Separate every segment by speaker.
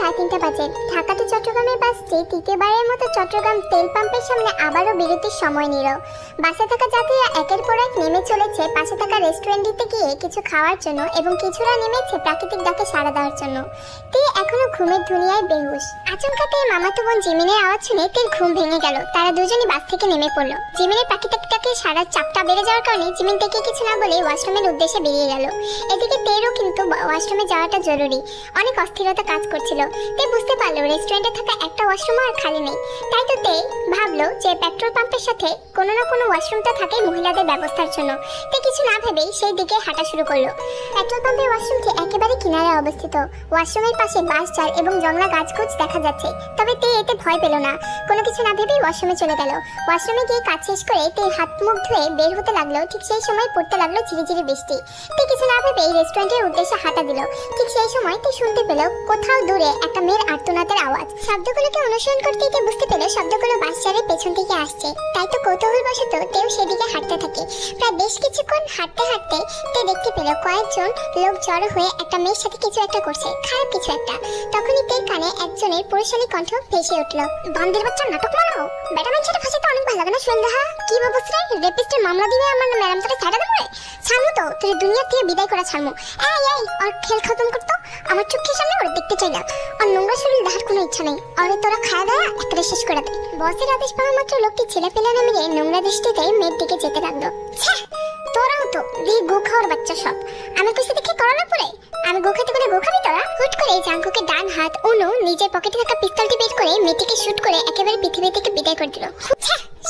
Speaker 1: 3:30 বাজে। ঢাকা টু চট্টগ্রামের বাসটি তৃতীয়বারের মতো চট্টগ্রাম তেল পাম্পের সামনে আবারও বিরতির সময় নিল। বাসে থাকা যাত্রীরা একের পর এক নেমে চলেছে পাশে থাকা রেস্টুরেন্টটিতে গিয়ে কিছু খাওয়ার জন্য এবং কিছুরা নেমেছে প্রাকৃতিক ডাকে সাড়া দেওয়ার জন্য। তে এখনো ঘুমের দুনিয়ায় বেহুশ। আচমকা তের মামাতো বোন জিমিনের আওয়াজ শুনে তের ঘুম ভেঙে গেল। তারা দুজনই বাস থেকে নেমে পড়লো। জিমিনের প্রাকৃতিক ডাকে সাড়ার চাপটা বেড়ে যাওয়ার কারণে জিমিন থেকে কিছু না বলে ওয়াশরুমের উদ্দেশ্যে বেরিয়ে গেল। এদিকে তেরও কিন্তু ওয়াশরুমে যাওয়াটা জরুরি। অনেক অস্থিরতা কাজ করছিল। তে বুঝতে পারলো রেস্টুরেন্টে থাকা একটা ওয়াশরুম আর খালি নেই। তাই তো তে ভাবলো যে পেট্রোল পাম্পের সাথে কোনো না কোনো ওয়াশরুমটা থাকে মহিলাদের ব্যবস্থার জন্য। তে কিছু না ভেবেই সেই দিকে হাঁটা শুরু করলো। পেট্রোল পাম্পের ওয়াশরুমটি একেবারে কিনারে অবস্থিত। ওয়াশরুমের পাশে বাঁশঝাড় এবং জংলা গাছগুছ দেখা যাচ্ছে। তবে তে এতে ভয় পেল না। কোনো কিছু না ভেবেই ওয়াশরুমে চলে গেল। ওয়াশরুমে গিয়ে কাজ শেষ করে তে হাত মুখ ধুয়ে বের হতে লাগলো। ঠিক সেই সময় পড়তে লাগলো ঝিরিঝিরি বৃষ্টি। তে কিছু না ভেবেই রেস্টুরেন্টের উদ্দেশ্যে হাঁটা দিল। ঠিক সেই সময় তে শুনতে পেল কোথাও দূরে একটা মেয়ের আর্তনাদের আওয়াজ। শব্দগুলোকে অনুসরণ করতে তে বুঝতে পেল শব্দগুলো বাসচারের পেছন থেকে আসছে। তাই তো কৌতূহলবশত তেও সেদিকে হাঁটতে থাকে। প্রায় বেশ কিছুক্ষণ হাঁটতে হাঁটতে তে দেখতে পেল কয়েকজন লোক জড়ো হয়ে একটা মেয়ের সাথে কিছু একটা করছে, খারাপ কিছু একটা। তখনই তের কানে একজনের পুরুষালী কণ্ঠ ভেসে উঠল, বান্দির বাচ্চা নাটক মানাও, বেটা মানুষের ফাঁসিতে অনেক ভালো লাগে না সন্ধ্যা। কি ভাবছ রে, রেপিস্টের মামলা দিবে আমার ম্যাডাম তোরে ছাড়া দেবো রে? ছাড়মু তো, তোর দুনিয়া থেকে বিদায় করা ছাড়মু। এই আর খেল খতম করতো আমার চোখের সামনে ওর দেখতে চাই না। আর নোংরা শরীর দেখার কোনো ইচ্ছা নেই। আরে তোরা খাওয়া দাওয়া একটা শেষ করে দে। বসের আদেশ পাওয়া মাত্র লোকটি ছেলে পেলে নামিয়ে নোংরা দৃষ্টিতে মেয়ের দিকে যেতে লাগলো। তোরাও তো দিয়ে গো খাওয়ার বাচ্চা সব। আমি কইছি দেখে করা না পড়ে আমি গো খেতে করে গো খাবি তোরা? হুট করে জাঙ্কুকে ডান হাত অনু নিজের পকেটে থাকা পিস্তলটি বের করে মেয়েটিকে শুট করে একেবারে পৃথিবী থেকে বিদায় করে দিল।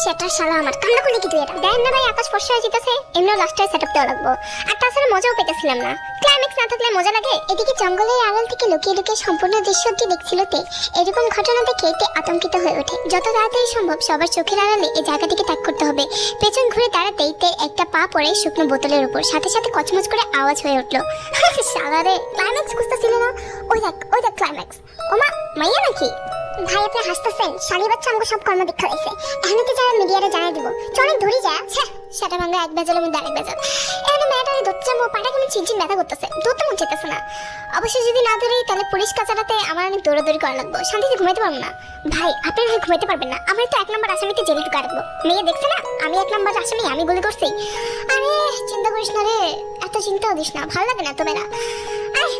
Speaker 1: সেটা শালা আমার কান্না করলে কি তুই এটা দেন না ভাই, আকাশ ফর্সা হয়ে যেতেছে, এমনি লাস্টে সেটআপ দেওয়া লাগবো। আর তাছাড়া মজাও পেতেছিলাম না, ক্লাইম্যাক্স না থাকলে মজা লাগে। এদিকে জঙ্গলের আড়াল থেকে লুকিয়ে লুকিয়ে সম্পূর্ণ দৃশ্যটি দেখছিল তে। এরকম ঘটনা দেখে তে আতঙ্কিত হয়ে ওঠে। যত তাড়াতাড়ি সম্ভব সবার চোখের আড়ালে এই জায়গাটিকে ত্যাগ করতে হবে। পেছন ঘুরে দাঁড়াতেই তে একটা পা পড়ে শুকনো বোতলের উপর। সাথে সাথে কচমচ করে আওয়াজ হয়ে উঠলো, শালা রে ক্লাইম্যাক্স খুঁজতেছিল না? ওই দেখ ক্লাইম্যাক্স। ওমা মাইয়া নাকি? ভাই আপনি হাসতেছেন, শালি বাচ্চা আমাকে সব কর্ম দীক্ষা হয়েছে। এখানে তো যারা মিডিয়ারে জানাই দিব চলে ধরি যা। সেটা ভাঙা এক বেজালের মধ্যে আরেক বেজাল। এখানে মেয়েটারে ধরতে যাবো, পাটা কেমন চিনচিন ব্যথা করতেছে, ধরতে মন চাইতেছে না। অবশ্য যদি না ধরি তাহলে পুলিশ কাছারাতে আমার অনেক দৌড়াদৌড়ি করা লাগবো, শান্তিতে ঘুমাইতে পারবো না। ভাই আপনি ভাই ঘুমাইতে পারবেন না, আমার তো 1 নম্বর আসামিতে জেলে ঢুকা রাখবো। মেয়ে দেখছে না আমি 1 নম্বর আসামি, আমি গুলি করছি। আরে চিন্তা করিস না রে, এত চিন্তাও দিস না, ভালো লাগে না তো বেলা।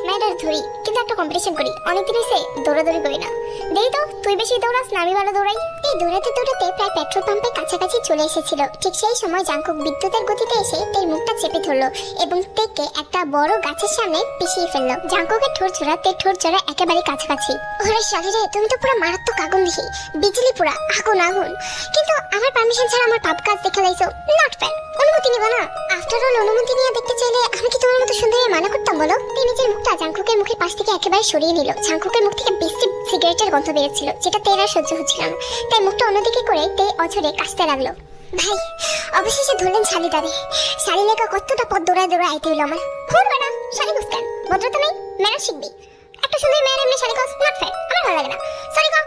Speaker 1: মেয়েটার ধরি কিন্তু একটা কম্পিটিশন করি, অনেকদিন হয়েছে দৌড়াদৌড়ি করি না। দেই তো তুই বেশি দৌড়াস না আমি ভালো দৌড়াই। এই দৌড়াতে দৌড়াতে প্রায় পেট্রোল পাম্পের কাছাকাছি চলে এসেছিল। ঠিক সেই সময় জাঙ্কুক বিদ্যুতের গতিতে এসে তের মুখটা চেপে ধরলো এবং তেকে একটা বড় গাছের সামনে পিছিয়ে ফেললো। জাঙ্কুকের ঠোঁট জোড়া তের ঠোঁট জোড়া একেবারে কাছাকাছি। ওরে শালিরে তুমি তো পুরো মারাত্মক আগুন দেখি, বিজলি পুরা আগুন আগুন। কিন্তু আমার পারমিশন ছাড়া আমার পাপ কাজ দেখে লাইছো, নট ফেয়ার। অনুমতি নিবা না? আফটার অল অনুমতি নিয়ে দেখতে চাইলে আমি কি তোমার মতো সুন্দরী মানা করতাম বলো? তিনি নিজের মুখটা জাঙ্কুকের মুখের পাশ থেকে একেবারে সরিয়ে নিল। জাঙ্কুকের মুখ থেকে বেশি সিগারেটের গন্ধ বেরোচ্ছিল, যেটা তের আর সহ্য হচ্ছিল না। তাই মুখটা অন্যদিকে করে তে অঝরে কাশতে লাগলো। ভাই অবশেষে ধরলেন শালিটারে। শালি লেখা কতটা পথ দৌড়ায় আইতে হইলো আমার। ফোন বেড়া শালি বুঝতেন ভদ্রতা নেই, মেরা শিখবি। একটা সুন্দর মেয়ের এমনি শালি কস নট ফেয়ার, আমার ভালো লাগে না, সরি ক।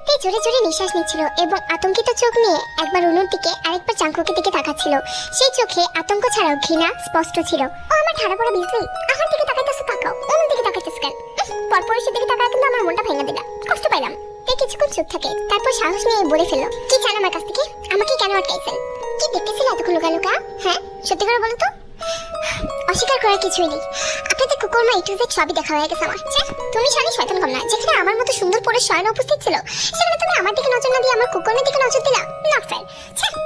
Speaker 1: তে জোরে জোরে নিঃশ্বাস নিচ্ছিল এবং আতঙ্কিত চোখ নিয়ে একবার অনুর দিকে আরেকবার জাঙ্কুকের দিকে তাকাচ্ছিল। সেই চোখে আতঙ্ক ছাড়াও ঘৃণা স্পষ্ট ছিল। ও আমার ঠাড়া পড়া বিজলি, আমার দিকে তাকাইতেছে তাকাও, অনুর দিকে তাকাইতেছে কেন? পরপরিশের দিকে তাকায় কিন্তু আমার মনটা ভেঙে দিলা, কষ্ট পাইলাম। তে কিছুক্ষণ চুপ থাকে, তারপর সাহস নিয়ে বলে ফেললো, কি চান আমার কাছ থেকে? আমাকে কেন আটকাইছেন? কি দেখতেছিল এতক্ষণ লুকা লুকা? হ্যাঁ সত্যি করে বলো তো। অস্বীকার করার কিছুই নেই, আপনাদের কুকুরমা A to Z সবই দেখা হয়ে গেছে আমার। তুমি শালি শয়তান কম না, যেখানে আমার মতো সুন্দর পরে শয়ন উপস্থিত ছিল সেখানে তুমি আমার দিকে নজর না দিয়ে আমার কুকুরের দিকে নজর দিলা, নট ফেয়ার।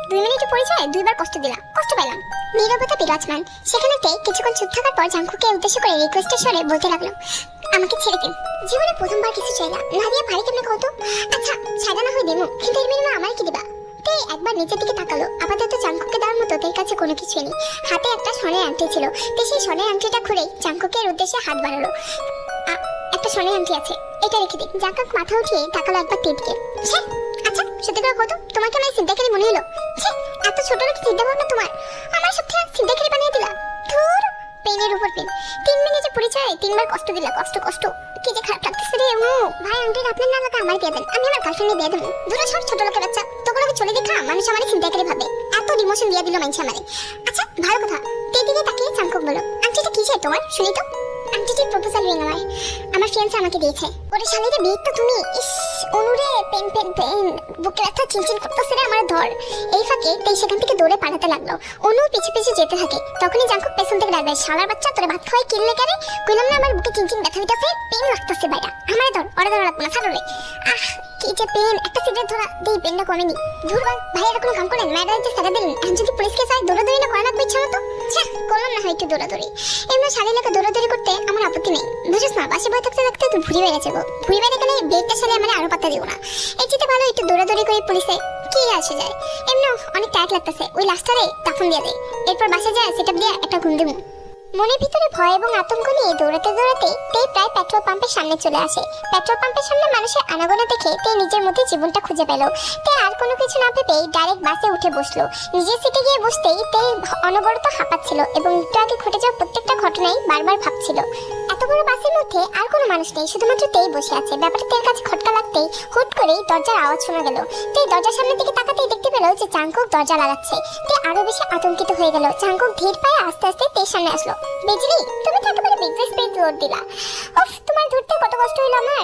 Speaker 1: 2 মিনিটের পরিচয়ে 2 বার কষ্ট দিলা, কষ্ট পাইলাম। নীরবতা বিরাজমান সেখানে। তে কিছুক্ষণ চুপ থাকার পর জাঙ্কুকে উদ্দেশ্য করে রিকোয়েস্টের স্বরে বলতে লাগলো, আমাকে ছেড়ে দিন। জীবনে প্রথমবার কিছু চাইলা, না দিয়ে পারি কেমনে কত? আচ্ছা ছাড়া না হয়ে দেবো, কিন্তু এর বিনিময়ে আমার কি দিবা? তে একবার নিচের দিকে তাকালো। আপাতত জাঙ্কুকে দেওয়ার মতো তের কাছে কোনো কিছুই নেই। হাতে একটা সোনার আংটি ছিল। তে সেই সোনার আংটিটা খুলে জাঙ্কুকের উদ্দেশ্যে হাত বাড়ালো। একটা সোনার আংটি আছে, এটা রেখে দিন। জাঙ্কুক মাথা উঠিয়ে তাকালো একবার তের দিকে। আচ্ছা সত্যি করে কত তোমাকে আমার চিন্তাকারী মনে হলো? এত ছোট লোক চিন্তা ভাবনা তোমার, আমার সব থেকে চিন্তাকারী বানিয়ে দিলা। ধুর পেনের উপর পেন, 3 মিনিটের পরিচয়ে 3 বার কষ্ট দিলা, কষ্ট কষ্ট। কি যে খারাপ লাগতেছে রে। ভাই আংটির আপনার না লাগে আমার দিয়ে দেন, আমি আমার গার্লফ্রেন্ডে দিয়ে দেবো। দূরে সব ছোট লোকের বাচ্চা, তোগুলোকে চলে দেখা মানুষ আমার চিন্তাকারী ভাবে। এত ডিমোশন দিয়ে দিল মানুষ আমারে। আচ্ছা ভালো কথা। তের দিকে তাকিয়ে জাঙ্কুক বলো, আংটিটা কিসের তোমার শুনি তো? আংটিটির প্রপোজাল রিং আমার। আমার ফিয়ান্সে আমাকে দিয়েছে। ওরে শালিরে বিয়ে তো তুমি, ইস অনুরে পেন পেন পেন, বুকের একটা চিনচিন করতেছে রে আমার ধর। এই ফাঁকে তেই সেখান থেকে দৌড়ে পালাতে লাগলো। অনু পিছে পিছে যেতে থাকে, তখনই জাঙ্কুক পেছন থেকে ডাক দেয়, শালার বাচ্চা তোরে ভাত খাওয়াই কিনলে কেন? কইলাম না আমার বুকে চিনচিন ব্যথা দিতেছে, পেন লাগতেছে বাইরা। আমারে ধর, ওরে ধরা লাগবো না, ছাড়লে। আহ কি যে পেন, একটা সিগারেট ধরা দেই, পেনটা কমেনি। ধুর ভাই, ভাইয়েরা কোনো কাম করেন, ম্যাডাম যে সাজা দিলেন, এখন যদি পুলিশকে চাই দৌড়াদৌড়ি না করা লাগবে ইচ্ছা মতো। করলাম না হয় একটু দৌড়াদৌড়ি, এমনি শালি লেখা দৌড়াদৌড়ি করতে আমার আপত্তি নেই, বুঝিস না? বাসে বই থাকতে থাকতে তুই ভুড়ি বেড়ে যাবো, ভুড়ি বেড়ে গেলে বেগটা শালে আমার আরো পাত্তা দিব না। এই চিতে ভালো একটু দৌড়াদৌড়ি করে পুলিশে কি আসে যায়, এমনি অনেক টায়ার্ড লাগতেছে, ওই লাস্টারে দাফন দিয়ে দেয়, এরপর বাসে যায় সেটআপ দিয়ে একটা ঘুম দেবো। মনের ভিতরে ভয় এবং আতঙ্ক নিয়ে দৌড়াতে দৌড়াতে তে প্রায় পেট্রোল পাম্পের সামনে চলে আসে। পেট্রোল পাম্পের সামনে মানুষের আনাগোনা দেখে তে নিজের মধ্যে জীবনটা খুঁজে পেল। তে আর কোনো কিছু না ভেবেই ডাইরেক্ট বাসে উঠে বসলো। নিজের সিটে গিয়ে বসতেই তে অনবরত হাঁপাচ্ছিল এবং একটু আগে ঘটে যাওয়া প্রত্যেকটা ঘটনাই বারবার ভাবছিল। এত বড় বাসের মধ্যে আর কোনো মানুষ নেই, শুধুমাত্র তেই বসে আছে। ব্যাপারটা তের কাছে খটকা লাগতেই হুট করেই দরজার আওয়াজ শোনা গেল। তে দরজার সামনের দিকে তাকাতেই দেখতে পেল যে জাঙ্কুক দরজা লাগাচ্ছে। তে আরো বেশি আতঙ্কিত হয়ে গেল। জাঙ্কুক ধীর পায়ে আস্তে আস্তে তের সামনে আসলো। বিজলি, তুমি তো একেবারে বিজলি স্পিড রোড দিলা। উফ, তোমার ধরতে কত কষ্ট হইলো আমার।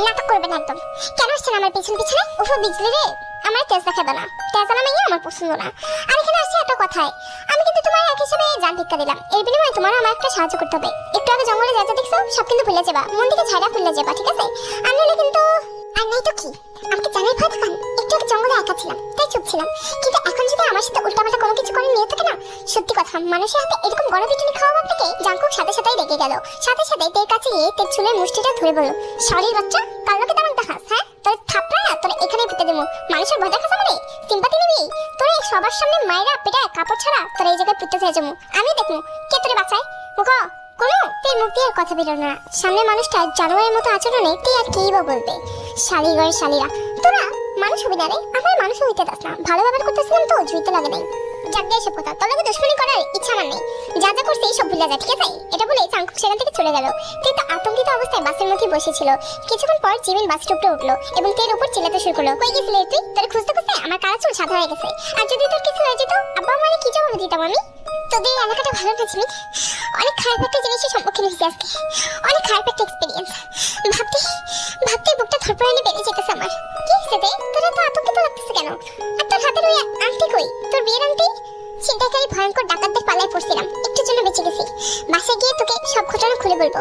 Speaker 1: নাটক করবে না একদম। কেন আসছেন আমার পিছন পিছনে? উফ বিজলি রে, আমার তেজ দেখাবে না, তেজালা মাইয়া আমার পছন্দ না। আর এখানে আসছে একটা কথায়, আমি কিন্তু তোমার এক হিসেবে জান ভিক্ষা দিলাম, এর বিনিময়ে তোমার আমার একটা সাহায্য করতে হবে। একটু আগে জঙ্গলে যা যা দেখছো সব কিন্তু ভুলে যাবা, মন থেকে ঝাড়া ফেলে যাবা, ঠিক আছে? আর নাহলে কিন্তু আর নাই তো কি, আমাকে জানাই ভয় দেখান। একটু আগে জঙ্গলে একা ছিলাম তাই চুপ ছিলাম, কিন্তু এখন যদি আমার সাথে উল্টাপাল্টা কোনো কিছু করে নিয়ে থাকে না, সত্যি কথা মানুষের হাতে এরকম গণপিটুনি খাওয়া আপনাকে। জাঙ্কুক সাথে সাথেই রেগে গেল। সাথে সাথে তের কাছে গিয়ে তের চুলের মুষ্টিটা ধরে বলল, শালির বাচ্চা, কাল লোকে তেমন দেখাস, হ্যাঁ? তোর থাপড়া না তোর এখানেই পেতে দেবো। মানুষের ভয় দেখাস আমারে, সিম্পাতি নিবি? তোর এই সবার সামনে মায়েরা পেটায় কাপড় ছাড়া তোর এই জায়গায় পিটতে চাই যাবো আমি, দেখবো কে তোরে বাঁচায়। মুখা কোনো তের মুখ দিয়ে আর কথা বেরোল না। সামনে মানুষটা জানোয়ারের মতো আচরণে তে আর কেই বা বলবে। শালিগড়ের শালিরা, তোরা মানুষ হবি না রে, আমার মানুষ হইতে দাস না, ভালো ব্যবহার করতেছিলাম তো জুইতে লাগে নাই। যাক দিয়ে এসব কথা, তোর লগে দুশ্মনী করার ইচ্ছা আমার নেই, যা যা করছে সব ভুলে যা, ঠিক আছে? এটা বলে জাঙ্কুক সেখান থেকে চলে গেল। তে তো আতঙ্কিত অবস্থায় বাসের মধ্যে বসেছিল। কিছুক্ষণ পর জিমিন বাসের উপরে উঠলো এবং তের উপর চিল্লাতে শুরু করলো, কই গেছিলি তুই? তোর খুঁজতে খুঁজতে আমার কালা চুল সাদা হয়ে গেছে, আর যদি তোর কিছু হয়ে যেত আব্বা মানে কি জবাব দিতাম আমি? তোদের এই এলাকাটা ভালো না জিমিন, অনেক খারাপ একটা জিনিসের সম্মুখীন হয়েছি আজকে, অনেক খারাপ একটা এক্সপিরিয়েন্স। ভাবতে ভাবতে বুকটা ধরপড়ানি বেড়ে যেতেছে আমার। কি হয়েছে তে? তোরা তো আতঙ্কিত লাগতেছে কেন? আর তোর হাতের ওই আংটি কই, তোর বিয়ের আংটি? ছিনতাইকারী ভয়ঙ্কর ডাকাতদের পালায় পড়ছিলাম, একটু জন্য বেঁচে গেছি। বাসায় গিয়ে তোকে সব ঘটনা খুলে বলবো,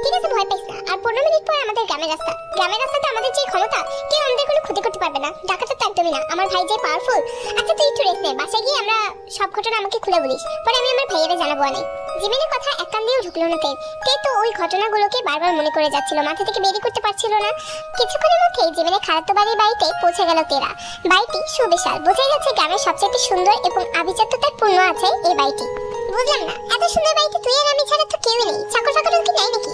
Speaker 1: ঠিক আছে? ভয় পাইস না। আর 15 মিনিট পর আমাদের গ্রামের রাস্তা, গ্রামের রাস্তাতে আমাদের যে ক্ষমতা, কেউ আমাদের কোনো ক্ষতি করতে পারবে না। ডাকাতটা তো একদমই না, আমার ভাই যে পাওয়ারফুল। আচ্ছা তুই একটু রেস্ট নে, বাসায় গিয়ে আমরা সব ঘটনা আমাকে খুলে বলিস, পরে আমি আমার ভাইয়েরা জানাবো। অনেক জিমিনের কথা এক কান দিয়েও ঢুকলো না তের। তে তো ওই ঘটনাগুলোকে বারবার মনে করে যাচ্ছিল, মাথা থেকে বেরিয়ে করতে পারছিল না। কিছুক্ষণের মধ্যেই জিমিনের খালাতো বাড়ির বাড়িতে পৌঁছে গেল তেরা। বাড়িটি সুবিশাল, বোঝাই যাচ্ছে গ্রামের সবচেয়ে সুন্দর এবং আভিজাত্যতার পূর্ণ আছে এই বাড়িটি। বুঝলাম না, এত সুন্দর বাড়িতে তুই আর আমি ছাড়া তো কেউই নেই, চাকর ফাকর কি নাই নাকি?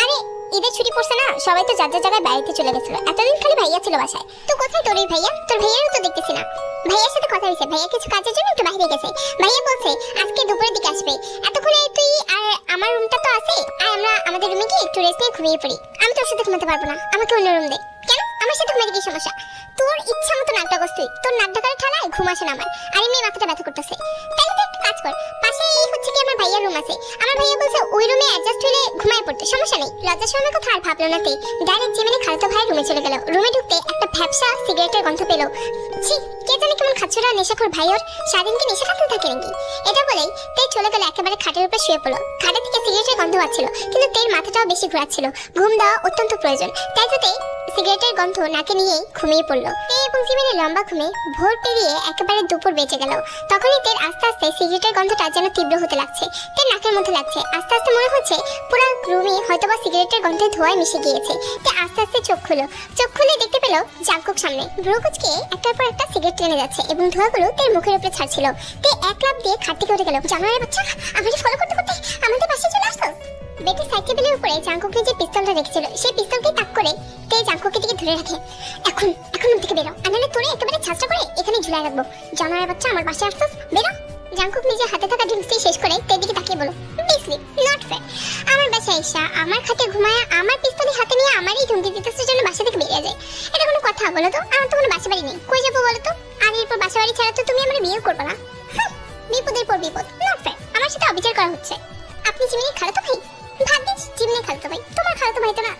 Speaker 1: আরে ঈদের ছুটি পড়ছে না, সবাই তো যার যার জায়গায় বাড়িতে চলে গেছিল, এতদিন খালি ভাইয়া ছিল বাসায়। তো কোথায় তোর ভাইয়া? তোর ভাইয়ারও তো দেখতেছি না। ভাইয়ার সাথে কথা হয়েছে, ভাইয়া কিছু কাজের জন্য একটু বাইরে গেছে। ভাইয়া বলছে আজকে দুপুরের দিকে আসবে। এতক্ষণে তুই আর আমার রুমটা তো আছে, আর আমরা আমাদের রুমে গিয়ে একটু রেস্ট নিয়ে ঘুমিয়ে পড়ি। আমি তোর সাথে ঘুমাতে পারবো না, আমাকে অন্য রুম দে। কেন? আমার সাথে ঘুমাতে কি সমস্যা? তোর ইচ্ছা মতো নাক ডাকস তুই, তোর নাক ডাকার ঠালায় ঘুম আসে না আমার, আর এমনি মাথাটা ব্যথা করতেছে। তাহলে তুই একটা কাজ কর, পাশেই হচ্ছে কি আমার ভাইয়ার রুম আছে, আমার ভাইয়া বলছে ওই রুমে অ্যাডজাস্ট হলে ঘুমায় পড়তে, সমস্যা নেই। লজ্জা শরমের কথা আর ভাবলো না তে, ডাইরেক্ট জিমিনে খালাতো ভাইয়ের রুমে চলে গেল। রুমে ঢুকতে একটা ভ্যাপসা সিগারেটের গন্ধ পেল। ছি, কে জানে কেমন খাচ্ছরা নেশাখোর ভাই ওর, সারাদিন কি নেশা খাতে থাকে নাকি? এটা বলেই তে চলে গেল একেবারে খাটের উপর শুয়ে পড়লো। খাটের থেকে সিগারেটের গন্ধ আসছিল, কিন্তু তের মাথাটাও বেশি ঘোরাচ্ছিল। ঘুম দেওয়া অত্যন্ত প্রয়োজন, তাই তো তে সিগারেটের গন্ধ নাকে নিয়েই ঘুমিয়ে পড়লো। তে এবং জিমিনের লম্বা ঘুমে ভোর পেরিয়ে একেবারে দুপুর বেজে গেল। তখনই তের আস্তে আস্তে সিগারেটের গন্ধটা যেন তীব্র হতে লাগছে, তের নাকের মধ্যে লাগছে। আস্তে আস্তে মনে হচ্ছে পুরো রুমে হয়তোবা সিগারেটের গন্ধে ধোঁয়ায় মিশে গিয়েছে। তে আস্তে আস্তে চোখ খুলে দেখতে পেল জাঙ্কুক সামনে ভ্রু কুঁচকে একটার পর একটা সিগারেট টেনে যাচ্ছে এবং ধোঁয়াগুলো তের মুখের উপরে ছাড়ছিল। তে এক লাফ দিয়ে খাট থেকে উঠে গেল। জানোয়ারের বাচ্চা, আমাকে ফলো করতে করতে আমাদের পাশে চলে আসতো। বেডের সাইড টেবিলের উপরে জাঙ্কুকের যে পিস্তলটা রেখেছিল, সেই পিস্তলকে তাক করে তে জাঙ্কুকের দিকে ধরে রাখে। এখন রুম থেকে বেরো, আনালে তোরে একেবারে ছাঁচটা করে এখানে ঝুলাই রাখবো। জানোয়ারের বাচ্চা, আমার পাশে আসছিস, বেরো। জাঙ্কুক নিজের হাতে থাকা ড্রিঙ্কসটি শেষ করে তের দিকে তাকিয়ে বলো, বিসলি নট ফেয়ার। আমার বাসায় এসে আমার খাটে ঘুমায় আমার পিস্তলের হাতে নিয়ে আমারই ধমকি দিতেছে জন্য বাসা থেকে বেরিয়ে যায়, এটা কোনো কথা বলো তো? আমার তো কোনো বাসা বাড়ি নেই, কই যাবো বলো তো? আর এরপর বাসা বাড়ি ছাড়া তো তুমি আমার বিয়ে করবে না। বিপদের পর বিপদ, নট ফেয়ার। আমার সাথে অবিচার করা হচ্ছে। আপনি জিমিনের খালাতো ভাই? ভাগ্যিস জিমিনের খালাতো ভাই, তোমার খালাতো ভাই তো না।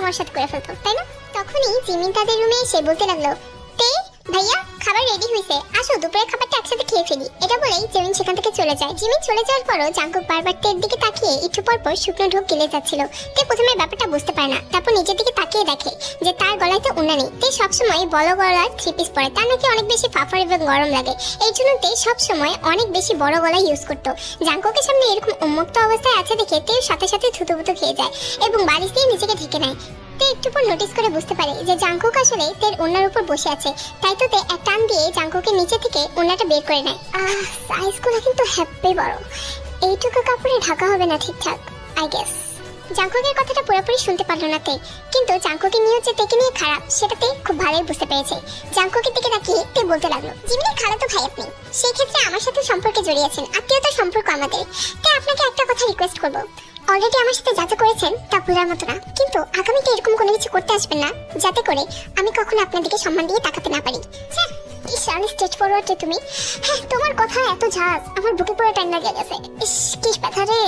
Speaker 1: আমার সাথে করে ফেলতো, তাই না? তখনই জিমিন তাদের রুমে এসে বলতে লাগলো, তে ভাইয়া খাবার রেডি হয়েছে, আসো দুপুরের খাবারটা একসাথে খেয়ে ফেলি। এটা বলেই জিমিন সেখান থেকে চলে যায়। জিমিন চলে যাওয়ার পরও জাঙ্কুক বারবার তের দিকে তাকিয়ে একটু পর পর শুকনো ঢোক গিলে যাচ্ছিল। তে প্রথমে ব্যাপারটা বুঝতে পারে না, তারপর নিজের দিকে তাকিয়ে দেখে যে তার গলায় তো ওড়না নেই। তে সবসময় বড় গলার থ্রি পিস পরে, তার নাকি অনেক বেশি ফাফার এবং গরম লাগে। এই জন্য তে সবসময় অনেক বেশি বড় গলা ইউজ করতো। জাঙ্কুকের সামনে এরকম উন্মুক্ত অবস্থায় আছে দেখে তেও সাথে সাথে থুতুপুতু খেয়ে যায় এবং বালিশ দিয়ে নিজেকে ঢেকে নেয়। তে একটু পর নোটিস করে বুঝতে পারে যে জাঙ্কুক আসলে তের ওড়নার উপর বসে আছে, তাই তো তে এক টান দিয়ে জাঙ্কুকের নিচে থেকে ওড়নাটা বের করে নেয়। সাইজগুলো কিন্তু হ্যাপি বড়, এইটুকু কাপড়ে ঢাকা হবে না ঠিকঠাক আই গেস। জাঙ্কুকের কথাটা পুরোপুরি শুনতে পারলো না তে, কিন্তু জাঙ্কুকের নিয়ে যে তেকে নিয়ে খারাপ সেটাতে খুব ভালোই বুঝতে পেরেছে। জাঙ্কুকের দিকে তাকিয়ে তে বলতে লাগলো, জিমিনের খালাতো ভাই আপনি, সেই ক্ষেত্রে আমার সাথে সম্পর্কে জড়িয়েছেন, আত্মীয়তার সম্পর্ক আমাদের। তে আপনাকে একটা কথা রিকোয়েস্ট করবো, অলরেডি আমার সাথে যা যা করেছেন তা ভুলার মতো না, কিন্তু আগামীতে এরকম কোনো কিছু করতে আসবেন না যাতে করে আমি কখনো আপনার দিকে সম্মান দিয়ে তাকাতে না পারি। কি শালি স্ট্রেট ফরওয়ার্ড রে তুমি। হ্যাঁ তোমার কথা এত ঝাঁজ, আমার বুকে পুরো টাইম লাগে গেছে। ইস কি ব্যথা রে।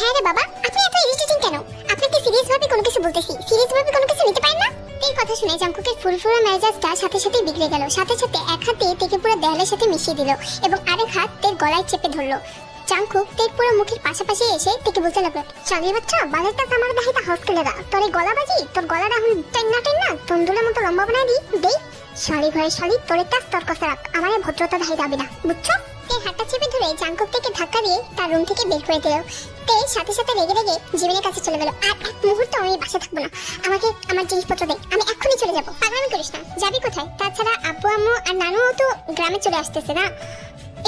Speaker 1: হ্যাঁ রে বাবা, আপনি এত ইরিটেটিং কেন? আপনাকে সিরিয়াস ভাবে কোনো কিছু বলতেছি, সিরিয়াস ভাবে কোনো কিছু নিতে পারেন না? এই কথা শুনে জাঙ্কুকের ফুরফুরা মেজাজটা সাথে সাথে বিগড়ে গেল। সাথে সাথে এক হাতে তেকে পুরো দেয়ালের সাথে মিশিয়ে দিল এবং আরেক হাত তের গলায় চেপে ধরলো। জাঙ্কুক তের পুরো মুখের পাশাপাশি এসে তেকে বলতে লাগলো, শালির বাচ্চা বাজারটা আমার দাহিতা হাউস কেলে দা, তোর এই গলা বাজি, তোর গলাটা এখন টাইনা টাইনা তন্দুলের মতো লম্বা বানাই দেই। শালি ঘরে শালি, তোর একটা তর্ক রাখ, আমার ভদ্রতা দাহি যাবে না, বুঝছো? তের হাতটা চেপে ধরে জাঙ্কুক থেকে ধাক্কা দিয়ে তার রুম থেকে বের করে দিল। তে সাথে সাথে রেগে রেগে জিমিনের কাছে চলে গেল। আর এক মুহূর্ত আমি বাসা থাকবো না, আমাকে আমার জিনিসপত্র দে, আমি এক্ষুনি চলে যাবো। পাগলামি করিস না, যাবি কোথায়? তাছাড়া আব্বু আম্মু আর নানুও তো গ্রামে চলে আসতেছে না,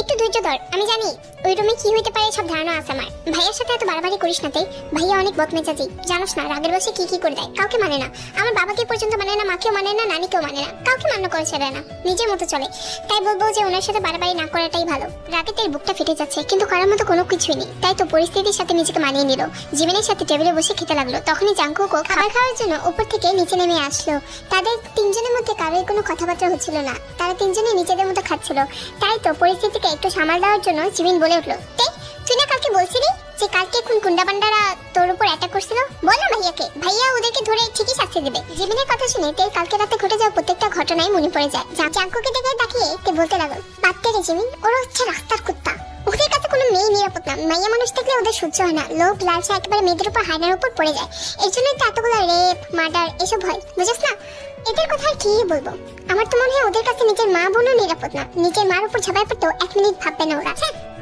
Speaker 1: একটু ধৈর্য ধর। আমি জানি ওই রুমে কি হইতে পারে সব ধারণা আছে আমার। ভাইয়ার সাথে এত বাড়াবাড়ি করিস না তে, ভাইয়া অনেক বদমেজাজি, জানোস না, রাগের বসে কি কি করে দেয়, কাউকে মানে না। আমার বাবাকে পর্যন্ত মানে না, মাকেও মানে না, নানিকেও মানে না, কাউকে মান্য করে ছেড়ে না, নিজের মতো চলে। তাই বলবো যে ওনার সাথে বাড়াবাড়ি না করাটাই ভালো। রাগে তের বুকটা ফেটে যাচ্ছে, কিন্তু করার মতো কোনো কিছুই নেই। তাই তো পরিস্থিতির সাথে নিজেকে মানিয়ে নিল। জিমিনের সাথে টেবিলে বসে খেতে লাগলো। তখনই জাঙ্কুকও খাবার খাওয়ার জন্য উপর থেকে নিচে নেমে আসলো। তাদের তিনজনের মধ্যে কারোর কোনো কথাবার্তা হচ্ছিল না, তারা তিনজনে নিজেদের মতো খাচ্ছিল। তাই তো পরিস্থিতিকে একটু সামাল দেওয়ার জন্য জিমিন বলে উঠলো, তে তুই না কালকে বলছিলি যে কালকে কোন গুন্ডাবান্ডারা তোর উপর অ্যাটাক করছিল, বল না ভাইয়াকে, ভাইয়া ওদেরকে ধরে ঠিকই শাস্তি দেবে। জিমিনের কথা শুনে তের কালকে রাতে ঘটে যাওয়া প্রত্যেকটা ঘটনাই মনে পড়ে যায়। জাঙ্কুকের দিকে তাকিয়ে তে বলতে লাগলো, বাচ্চা রে জিমিন, ওরা হচ্ছে রাস্তার কুত্তা, ওদের কাছে কোনো মেয়ে নিরাপদ না, মাইয়া মানুষ দেখলে ওদের সহ্য হয় না, লোভ লালসা একেবারে মেয়েদের উপর হায়নার উপর পড়ে যায়। এর জন্যই তো এতগুলো রেপ মার্ডার এসব হয়, বুঝিস না? এদের কথা আর কি বলবো, আমার তো মনে হয় ওদের কাছে নিজের মা বোনও নিরাপদ না, নিজের মার উপর ঝাঁপাই পড়তেও এক মিনিট ভাববে না ওরা।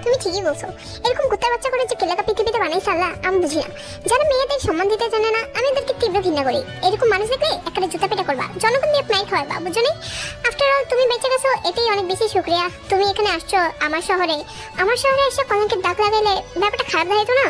Speaker 1: তুমি ঠিকই বলছো, এরকম কুত্তার বাচ্চা করে যে কেলাকা পৃথিবীতে বানাইছে আল্লাহ, আমি বুঝি না। যারা মেয়েদের সম্মান দিতে জানে না, আমি এদেরকে তীব্র ঘৃণা করি। এরকম মানুষ দেখলে একটা জুতা পেটা করবা, জনগণ দিয়ে প্লাই খাওয়াবা, বুঝছো না? আফটার অল তুমি বেঁচে গেছো, এটাই অনেক বেশি শুকরিয়া। তুমি এখানে আসছো আমার শহরে এসে কলঙ্কের দাগ লাগাইলে ব্যাপারটা খারাপ হতো না?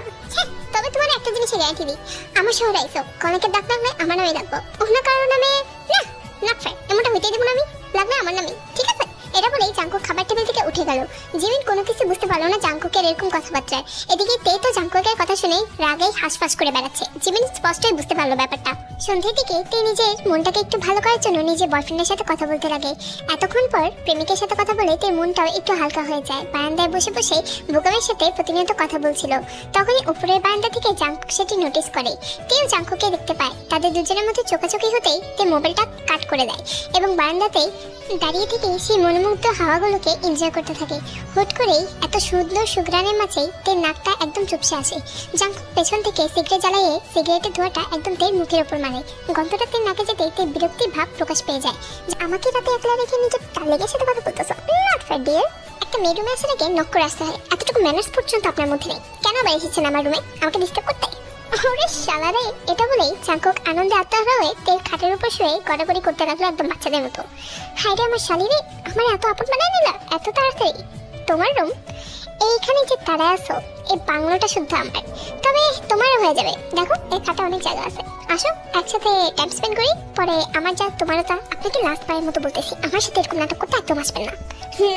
Speaker 1: তবে তোমার একটা জিনিসে গ্যারান্টি দিই, আমার শহরে আইসো, কলঙ্কের দাগ লাগলে আমার নামে লাগবো, অন্য কারো নামে না, নট ফেয়ার, এমনটা হইতেই দেবো না আমি, লাগলে আমার নামে, ঠিক আছে? এটা বলেই জাঙ্কুক খাবার টেবিল থেকে উঠে গেল। জিমিন কোনো কিছু বুঝতে পারলো না জাঙ্কুকের এরকম কথাবার্তায়। এদিকে তে তো জাঙ্কুকের কথা শুনে রাগেই হাঁসফাঁস করে বেড়াচ্ছে। জিমিন স্পষ্টই বুঝতে পারলো ব্যাপারটা। সন্ধ্যের দিকে তে নিজের মনটাকে একটু ভালো করার জন্য নিজের বয়ফ্রেন্ডের সাথে কথা বলতে লাগে। এতক্ষণ পর প্রেমিকের সাথে কথা বলে তের মনটাও একটু হালকা হয়ে যায়। বারান্দায় বসে বসে বুকামের সাথে প্রতিনিয়ত কথা বলছিল। তখনই উপরের বারান্দা থেকে জাঙ্কুক সেটি নোটিস করে। তেও জাঙ্কুককে দেখতে পায়। তাদের দুজনের মধ্যে চোখাচোখি হতেই তে মোবাইলটা কাট করে দেয় এবং বারান্দাতেই দাঁড়িয়ে থেকে সেই মনোমুগ্ধ হাওয়াগুলোকে এনজয় করতে থাকে। হুট করেই এত সুন্দর সুগ্রানের মাঝেই তের নাকটা একদম চুপসে আসে। জাঙ্কুক পেছন থেকে সিগারেট জ্বালিয়ে সিগারেটের ধোঁয়াটা একদম তের মুখের উপর মারে। গন্ধটা তের নাকে যেতে তের বিরক্তির ভাব প্রকাশ পেয়ে যায়। আমাকে রাতে একলা রেখে নিজের কালেগের সাথে কথা বলতেছ, নট ফেয়ার ডিয়ার। একটা মেয়ে রুমে আসার আগে নক করে আসতে হয়, এতটুকু ম্যানার্স পর্যন্ত আপনার মধ্যে নেই। কেন আবার এসেছেন আমার রুমে আমাকে ডিস্টার্ব করতে? ওরে শালারে, এটা বলেই জাঙ্কুক আনন্দে আত্মহারা হয়ে তের খাটের উপর শুয়ে গড়াগড়ি করতে লাগলো একদম বাচ্চাদের মতো। হাই রে আমার শালিরে, আমার এত আপদ বানায় নিলা এত তাড়াতাড়ি? তোমার রুম এইখানে যে তারা আছো, এই বাংলোটা শুদ্ধ আমার, তবে তোমারও হয়ে যাবে। দেখো এই খাটে অনেক জায়গা আছে, আসো একসাথে টাইম স্পেন্ড করি, পরে আমার যা তোমারও তা। আপনাকে লাস্ট বারের মতো বলতেছি, আমার সাথে এরকম নাটক করতে একদম আসবেন না।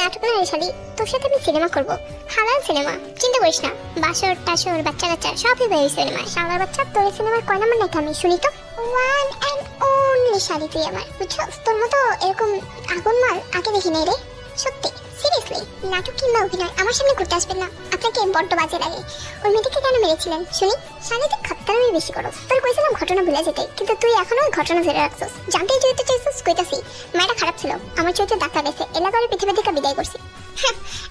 Speaker 1: নাটক না রে শালি, তোর সাথে আমি সিনেমা করবো, হালাল সিনেমা, চিন্তা করিস না। বাসর টাসর বাচ্চা কাচ্চা সবই হয়ে সিনেমায়। শালার বাচ্চা, তোর সিনেমার কয় নাম্বার নাকি আমি শুনি তো? ওয়ান অ্যান্ড অনলি শালি তুই আমার, বুঝছো? তোর মতো এরকম আগুন মাল আগে দেখি নাই রে, সত্যি সিরিয়াসলি। নাটক কিংবা অভিনয় আমার সামনে করতে আসবেন না, আপনাকে বড্ড বাজে লাগে। ওই মেয়েটাকে কেন মেরেছিলেন শুনি? শালিতে খত্তা শয়তানি বেশি করো। তোর কইছিলাম ঘটনা ভুলে যেতে, কিন্তু তুই এখনো ওই ঘটনা ধরে রাখছস। জানতেই যেতে চাইছস, কইতাছি মেয়েটা খারাপ ছিল, আমার চরিত্রে দাগ লাগাইছে, এলাকার পৃথিবী থেকে বিদায় করছি।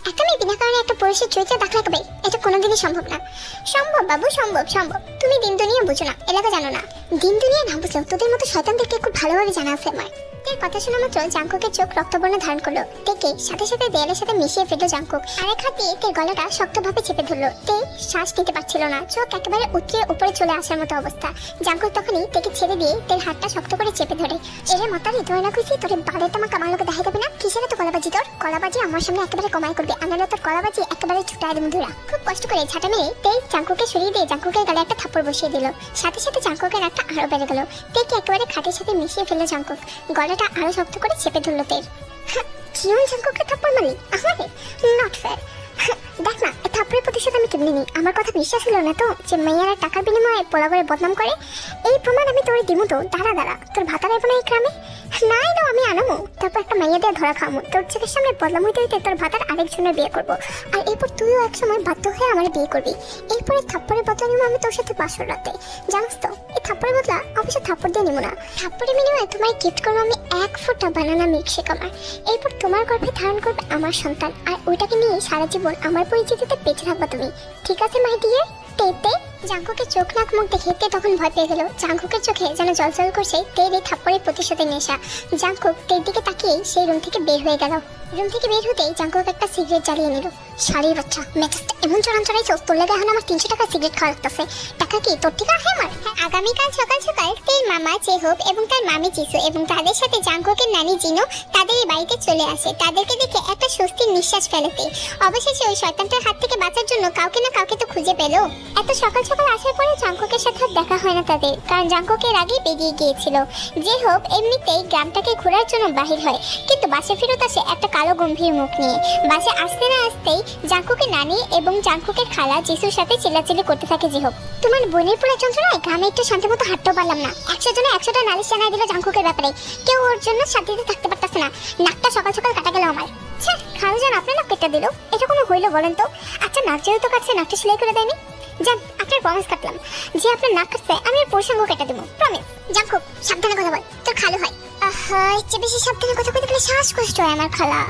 Speaker 1: একটা মেয়ে বিনা কারণে একটা পুরুষের চরিত্রে দাগ লাগাবে, এটা কোনোদিনই সম্ভব না। সম্ভব বাবু, সম্ভব সম্ভব। তুমি দিন দুনিয়া বুঝো না, এলাকা জানো না। দিন দুনিয়া না বুঝলেও তোদের মতো শয়তানদেরকে খুব ভালোভাবে জানা আছে আমার। তের কথা শোনা মাত্র জাঙ্কুকের চোখ রক্তবর্ণ ধারণ করলো। তেকে সাথে সাথে দেয়ালের সাথে মিশিয়ে ফেললো জাঙ্কুক। আরেক হাত দিয়ে তের গলাটা শক্তভাবে চেপে ধরলো। তে শ্বাস নিতে পারছিল না, চোখ একেবারে উতরে উপরে চলে আসার মতো অবস্থা। জাঙ্কুক তখনই তেকে ছেড়ে দিয়ে তের হাতটা শক্ত করে চেপে ধরে। এরে মাতারি, ধরে না কইছি তোরে বালের তামা কামার লোকে দেখাই দেবে না? কিসের তো কলাবাজি তোর? কলাবাজি আমার সামনে একেবারে কমাই করবে, আনালে তোর কলাবাজি একেবারে ছুটাই দেবো ধরা। খুব কষ্ট করে ঝাঁটা মেরে তে জাঙ্কুকে সরিয়ে দিয়ে জাঙ্কুকের গালে একটা থাপ্পড় বসিয়ে দিল। সাথে সাথে জাঙ্কুকের একটা আরো বেড়ে গেল। তেকে একেবারে খাটের সাথে মিশিয়ে ফেললো জাঙ্কুক। গলাটা আরো শক্ত করে চেপে ধরলো তের। কিয়ন জাঙ্কুকে থাপ্পড় মারি? আমারে? Not fair. দেখ না, এই থাপ্পড়ের প্রতিশোধ আমি কেমনি নিই? আমার কথা বিশ্বাস হলো না তো যে মেয়েরা টাকার বিনিময়ে পোলাগরে বদনাম করে? এই প্রমাণ আমি তোরে দিমু তো। দাঁড়া দাঁড়া, তোর ভাতা রাইব না এই গ্রামে? নাই না, আমি আনামু, তারপর একটা মেয়ে দিয়ে ধরা খামু। তোর চোখের সামনে বদলাম হইতে হইতে তোর ভাতার আরেকজনের বিয়ে করবো, আর এরপর তুইও এক সময় বাধ্য হয়ে আমার বিয়ে করবি। এরপরে থাপ্পড়ের বদলা নিবো আমি তোর সাথে বাসর রাতে, জানিস তো? এই থাপ্পড়ের বদলা অবশ্য থাপ্পড় দিয়ে নিবো না, থাপ্পড়ের বিনিময়ে তোমায় গিফট করবো আমি 1 ফোঁটা বানানা মিল্কশেক আমার। এরপর তোমার গর্ভে ধারণ করবে আমার সন্তান, আর ওইটাকে নিয়ে সারা জীবন আমার পরিচিতিতে বেঁচে থাকবা তুমি, ঠিক আছে মাই ডিয়ার? তেতে জাঙ্কুকের চোখ নাক মুখ দেখে তে তখন ভয় পেয়ে গেল। জাঙ্কুকের চোখে যেন জলজল করছে তের এই থাপ্পড়ের প্রতিশোধের নেশা। জাঙ্কুক তের দিকে তাকিয়ে সেই রুম থেকে বের হয়ে গেল। রুম থেকে বের হতেই জাঙ্কুক একটা সিগারেট জ্বালিয়ে নিল। শাড়ির বাচ্চা, মেজাজটা এমন চড়ান চড়াইছস, তোর লাগে এখন আমার 300 টাকা সিগারেট খাওয়া লাগতেছে। টাকা কি তোর থেকে আছে আমার? আগামীকাল সকাল সকাল তের মামা চেহব এবং তার মামি চিসু এবং তাদের সাথে জাঙ্কুকের নানি জিনো তাদের এই বাড়িতে চলে আসে। তাদেরকে দেখে একটা স্বস্তির নিঃশ্বাস ফেলেতে অবশেষে ওই শয়তানটার হাত থেকে বাঁচার জন্য কাউকে না কাউকে তো খুঁজে পেল। এত সকাল সকাল আসার পরে জাঙ্কুকের সাথে দেখা হয় না তাদের, কারণ জাঙ্কুকের আগেই বেরিয়ে গিয়েছিল। চেহব এমনিতেই গ্রামটাকে ঘোরার জন্য বাহির হয়, কিন্তু বাসে ফেরত আসে একটা কালো গম্ভীর মুখ নিয়ে। বাসে আসতে না আসতেই জাঙ্কুকের নানি এবং জাঙ্কুকের খালা যিশুর সাথে চিল্লাচিল্লি করতে থাকে চেহব। তোমার বোনের পুরো যন্ত্রণায় গ্রামে একটু শান্তি মতো হাঁটতেও পারলাম না। 100 জনে 100টা নালিশ জানাই দিল জাঙ্কুকের ব্যাপারে, কেউ ওর জন্য শান্তিতে থাকতে পারতেছে না। নাকটা সকাল সকাল কাটা গেল আমার। খালুজান আপনার নাক কেটে দিল, এটা কোনো হইলো বলেন তো? আচ্ছা নাক যেহেতু কাটছে, নাকটা সেলাই করে দেয়নি? যান, আপনার প্রমিস কাটলাম যে আপনার নাক কাটছে আমি আর প্রসঙ্গ কেটে দেবো, প্রমিস। জাঙ্কুক সাবধানে কথা বল, তোর খালু হয়। ইচ্ছে বেশি সাবধানে কথা বলতে গেলে শ্বাসকষ্ট হয় আমার খালা।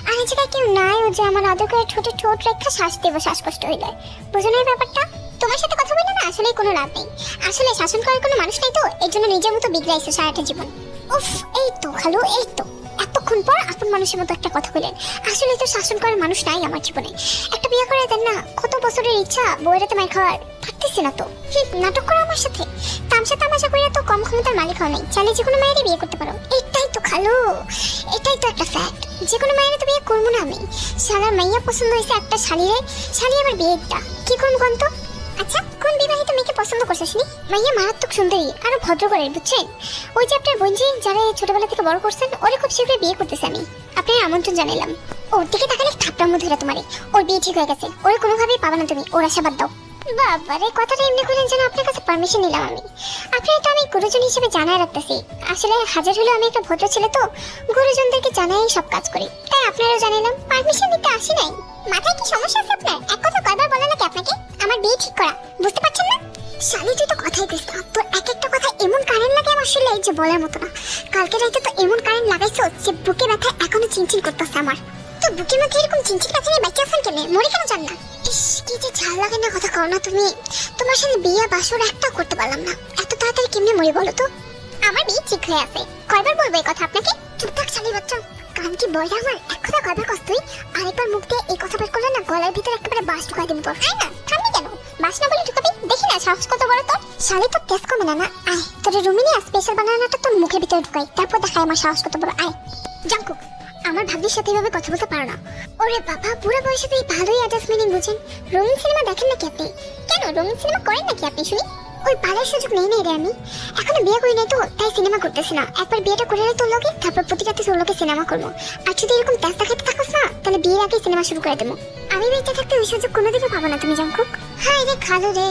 Speaker 1: আর এই জায়গায় কেউ নাই ও যে আমার আদর করে ঠোঁটে ঠোঁট রেখা শ্বাস দেবো শ্বাসকষ্ট হইলে। বুঝো না এই ব্যাপারটা? তোমার সাথে কথা বলে না আসলে কোনো লাভ নেই। আসলে শাসন করার কোনো মানুষ নাই তো, এর জন্য নিজের মতো বিগড়াইছো সারাটা জীবন। উফ, এই তো খালু, এই তো এতক্ষণ পর আপন মানুষের মতো একটা কথা বললেন। আসলে তো শাসন করার মানুষ নাই আমার জীবনে। একটা বিয়ে করে দেন না, কত বছরের ইচ্ছা বউয়েরাতে মাই খাওয়ার, পারতেছি না তো। নাটক করো আমার সাথে, তামসা তামাশা করে তো কম ক্ষমতার মালিক হও নাই, চাইলে যে কোনো মেয়েরই বিয়ে করতে পারো। এটাই তো খালু, এটাই তো একটা ফ্যাক্ট। যে কোনো মেয়ের তো বিয়ে করবো না আমি। শালার মাইয়া পছন্দ হয়েছে একটা শালিরে, শালি আবার বিয়েটা কি করবো কোন তো? আচ্ছা, কোন বিবাহিত মেয়েকে পছন্দ করছিস নি? মাইয়া মারাত্মক সুন্দরী, আরো ভদ্র করে, বুঝছেন? ওই যে আপনার বোনজি যারা ছোটবেলা থেকে বড় করছেন, ওরে খুব শীঘ্রই বিয়ে করতেছে আমি। আপনার আমন্ত্রণ জানাইলাম। ওর দিকে তাকালে থাপড়ার মধ্যে তোমারে। ওর বিয়ে ঠিক হয়ে গেছে, ওরে কোনোভাবেই পাবা না তুমি, ওর আশাবাদ দাও। বাবারে, কথাটা এমনি করলেন যেন আপনার কাছে পারমিশন নিলাম আমি। আপনার তো আমি গুরুজন হিসেবে জানাই রাখতেছি। আসলে হাজার হলেও আমি একটা ভদ্র ছেলে তো, গুরুজনদেরকে জানাই সব কাজ করি, তাই আপনারও জানাইলাম। পারমিশন নিতে আসি নাই। মাথায় কি সমস্যা আছে আপনার? এক কথা কয়বার বলা নাকি আপনাকে আমার বিয়ে ঠিক করা? বুঝতে পারছেন না? শালি তুই তো কথাই কইছ না, তোর এক একটা কথা এমন কারেন্ট লাগে আমার শরীরে যে বলার মতো না। কালকে রাতে তো এমন কারেন্ট লাগাইছো যে বুকে ব্যথা এখনো চিনচিন করতেছে আমার। তো বুকের মধ্যে এরকম চিনচিন ব্যথা নিয়ে বাইকে আছেন কেন? মরে কেন যান না? ইস, কি যে ঝাল লাগে না কথা কও না তুমি। তোমার সাথে বিয়ে বাসর একটা করতে পারলাম না, এত তাড়াতাড়ি কেমনে মরে বলো তো? আমার বিয়ে ঠিক হয়ে আছে, কয়বার বলবো এই কথা আপনাকে? চুপ থাক শালি বাচ্চা, কান কি বয় আমার? এক কথা কয়বার কষ্ট তুই? আরেকবার মুখ দিয়ে এই কথা বের করলে না গলার ভিতরে একেবারে বাস ঢুকাই দেবো তোর। আয় না, থামবি কেন? বাস না বলে ঢুকাবি? দেখি না সাহস কত বড় তোর। শালি তোর তেজ কমে না। আয়, তোর রুমে নিয়ে স্পেশাল বানানোটা তোর মুখের ভিতরে ঢুকাই, তারপর দেখাই আমার সাহস কত বড়। আয়। জাঙ্কুক, আমার ভাগ্যের সাথে এভাবে কথা বলতে পারো না। ওরে বাবা, পুরো বয়সে তুই ভালোই অ্যাডজাস্টমেন্ট বুঝেন। রঙিন সিনেমা দেখেন নাকি আপনি? কেন রঙিন সিনেমা করেন নাকি আপনি শুনি? ওই পালার সুযোগ নেই রে আমি, এখনো বিয়ে করি নাই তো, তাই সিনেমা করতেছি না। একবার বিয়েটা করে রে তোর লোকে, তারপর প্রতি রাতে তোর লোকে সিনেমা করবো। আর যদি এরকম তেজ দেখাতে থাকোস না, তাহলে বিয়ের আগে সিনেমা শুরু করে দেবো। আমি বেঁচে থাকতে ওই সুযোগ কোনোদিনও পাবো না তুমি জাঙ্কুক। হ্যাঁ রে খালো রে,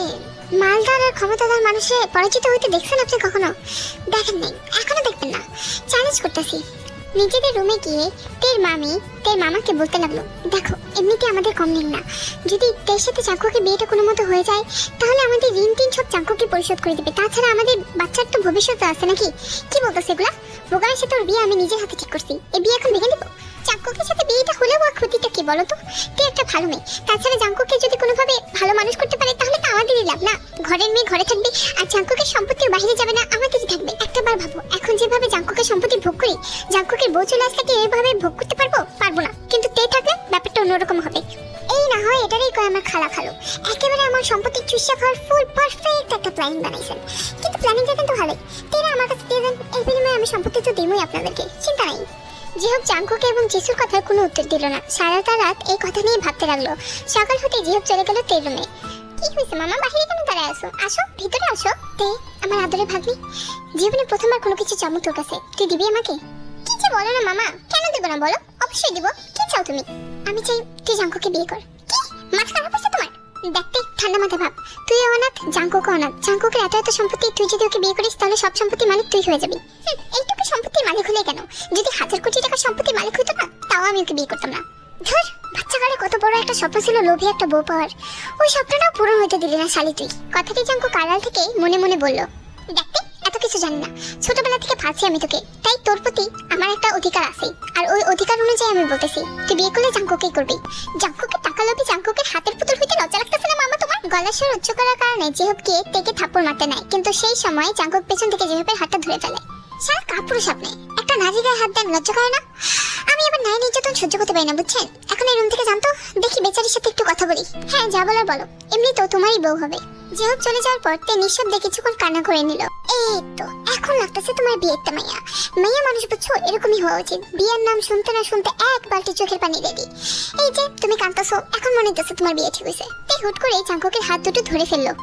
Speaker 1: মালদার আর ক্ষমতাদার মানুষে পরিচিত হইতে দেখছেন আপনি কখনো? দেখেন নাই, এখনো দেখবেন না। চ্যালেঞ্জ করতেছি, নিজেদের রুমে গিয়ে তের মামাকে বলতে লাগলো, দেখো এমনিতে আমাদের কম ঋণ না, যদি তের সাথে চাঙ্কুকে বিয়েটা কোনো মতো হয়ে যায় তাহলে আমাদের ঋণ টিন সব চাঙ্কুকে পরিশোধ করে দেবে, তাছাড়া আমাদের বাচ্চার তো ভবিষ্যৎ আছে নাকি। কি বলতেছে এগুলা? বোগামের সাথে ওর বিয়ে আমি নিজের হাতে ঠিক করছি, এই বিয়ে এখন ভেঙে দেবো? জাঙ্কুকের সাথে বিয়েটা হলেও আর ক্ষতিটা কি বলো তো? তুই একটা ভালো মেয়ে, তাছাড়া জাঙ্কুকে যদি কোনোভাবে ভালো মানুষ করতে পারে তাহলে তো আমাদেরই লাভ না। ঘরের মেয়ে ঘরে থাকবে আর জাঙ্কুকের সম্পত্তির বাইরে যাবে না, আমাদেরই থাকবে। একটা বার ভাবো, এখন যেভাবে জাঙ্কুকের সম্পত্তি ভোগ করি, জাঙ্কুকের বউ চলে আসলে কি এভাবে ভোগ করতে পারবো? পারবো না। কিন্তু তে থাকলে ব্যাপারটা অন্যরকম হবে। এই না হয় এটারই কয় আমার খালো একেবারে আমার সম্পত্তি চুষা খাওয়ার ফুল পারফেক্ট একটা প্ল্যানিং বানাইছেন। কিন্তু প্ল্যানিংটা কিন্তু ভালোই, তেরা আমার কাছে দিয়ে দেন, এই বিনিময়ে আমি সম্পত্তি তো দিমই আপনাদেরকে, চিন্তা নাই। জিহব জাঙ্কুকে এবং জিসুর কথার কোনো উত্তর দিল না। সারাটা রাত এই কথা নিয়ে ভাবতে লাগলো। সকাল হতে জিহব চলে গেল তের রুমে। কি হয়েছে মামা, বাইরে কেন দাঁড়ায় আসো? আসো ভিতরে আসো। তে, আমার আদরে ভাগ্নি, জীবনে প্রথমবার কোনো কিছু চামু তোর কাছে, তুই দিবি আমাকে? কি যে বলো না মামা, কেন দেবো না বলো, অবশ্যই দিব। কি চাও তুমি? আমি চাই তুই জাঙ্কুকে বিয়ে কর। কি মাথা খারাপ হয়েছে তোমার? দেখতে ঠান্ডা মাথা ভাব, তুই অনাথ, জাঙ্কুকে অনাথ। জাঙ্কুকের এত সম্পত্তি, তুই যদি ওকে বিয়ে করিস তাহলে সব সম্পত্তি মালিক তুই হয়ে যাবি। এইটুকু সম্পত্তির মালিক হলে কেন, যদি 1000 কোটি টাকার সম্পত্তির মালিক হইতো না তাও আমি ওকে বিয়ে করতাম না। ধর, বাচ্চা কালে কত বড় একটা স্বপ্ন ছিল লোভী একটা বউ পাওয়ার, ওই স্বপ্নটাও পূরণ হতে দিলি না শালি তুই। কথাটি জাঙ্কু কারাল থেকে মনে মনে বলল, দেখতে এত কিছু জানি না, ছোটবেলা থেকে ফাঁসি আমি তোকে, তাই তোর প্রতি আমার একটা অধিকার আছে, আর ওই অধিকার অনুযায়ী আমি বলতেছি তুই বিয়ে করলে জাঙ্কুকেই করবি। জাঙ্কুকে টাকা লোভী জাঙ্কুকের হাতের পুতুল হইতে লজ্জা লাগতেছে না মামা তোমার? গলার স্বর উচ্চ করার কারণে জেহবকে তেকে থাপ্পড় মারতে নাই, কিন্তু সেই সময় জাঙ্কুক পেছন থেকে জেহবের হাতটা ধরে ফেলে। সারা কাপুরুষ আপনি, একটা নারীর গায়ে হাত দেন, লজ্জা করে না? আমি এবার নারী নির্যাতন সহ্য করতে পারি না বুঝছেন। এখন এই রুম থেকে জানতো, দেখি বেচারির সাথে একটু কথা বলি। হ্যাঁ যা বলার বলো, এমনি তো তোমারই বউ হবে। জেহব চলে যাওয়ার পর তে নিঃশব্দে কিছুক্ষণ কান্না করে নিল। এই তো এখন লাগতেছে তোমার বিয়েটা মাইয়া মাইয়া মানুষ বুঝছো, এরকমই হওয়া উচিত। বিয়ের নাম শুনতে না শুনতে এক বালতি চোখের পানি রেডি। এই যে তুমি কাঁদতেছো, এখন মনে হচ্ছে তোমার বিয়ে ঠিক হয়েছে। তে হুট করে জাঙ্কুকের হাত দুটো ধরে ফেললো।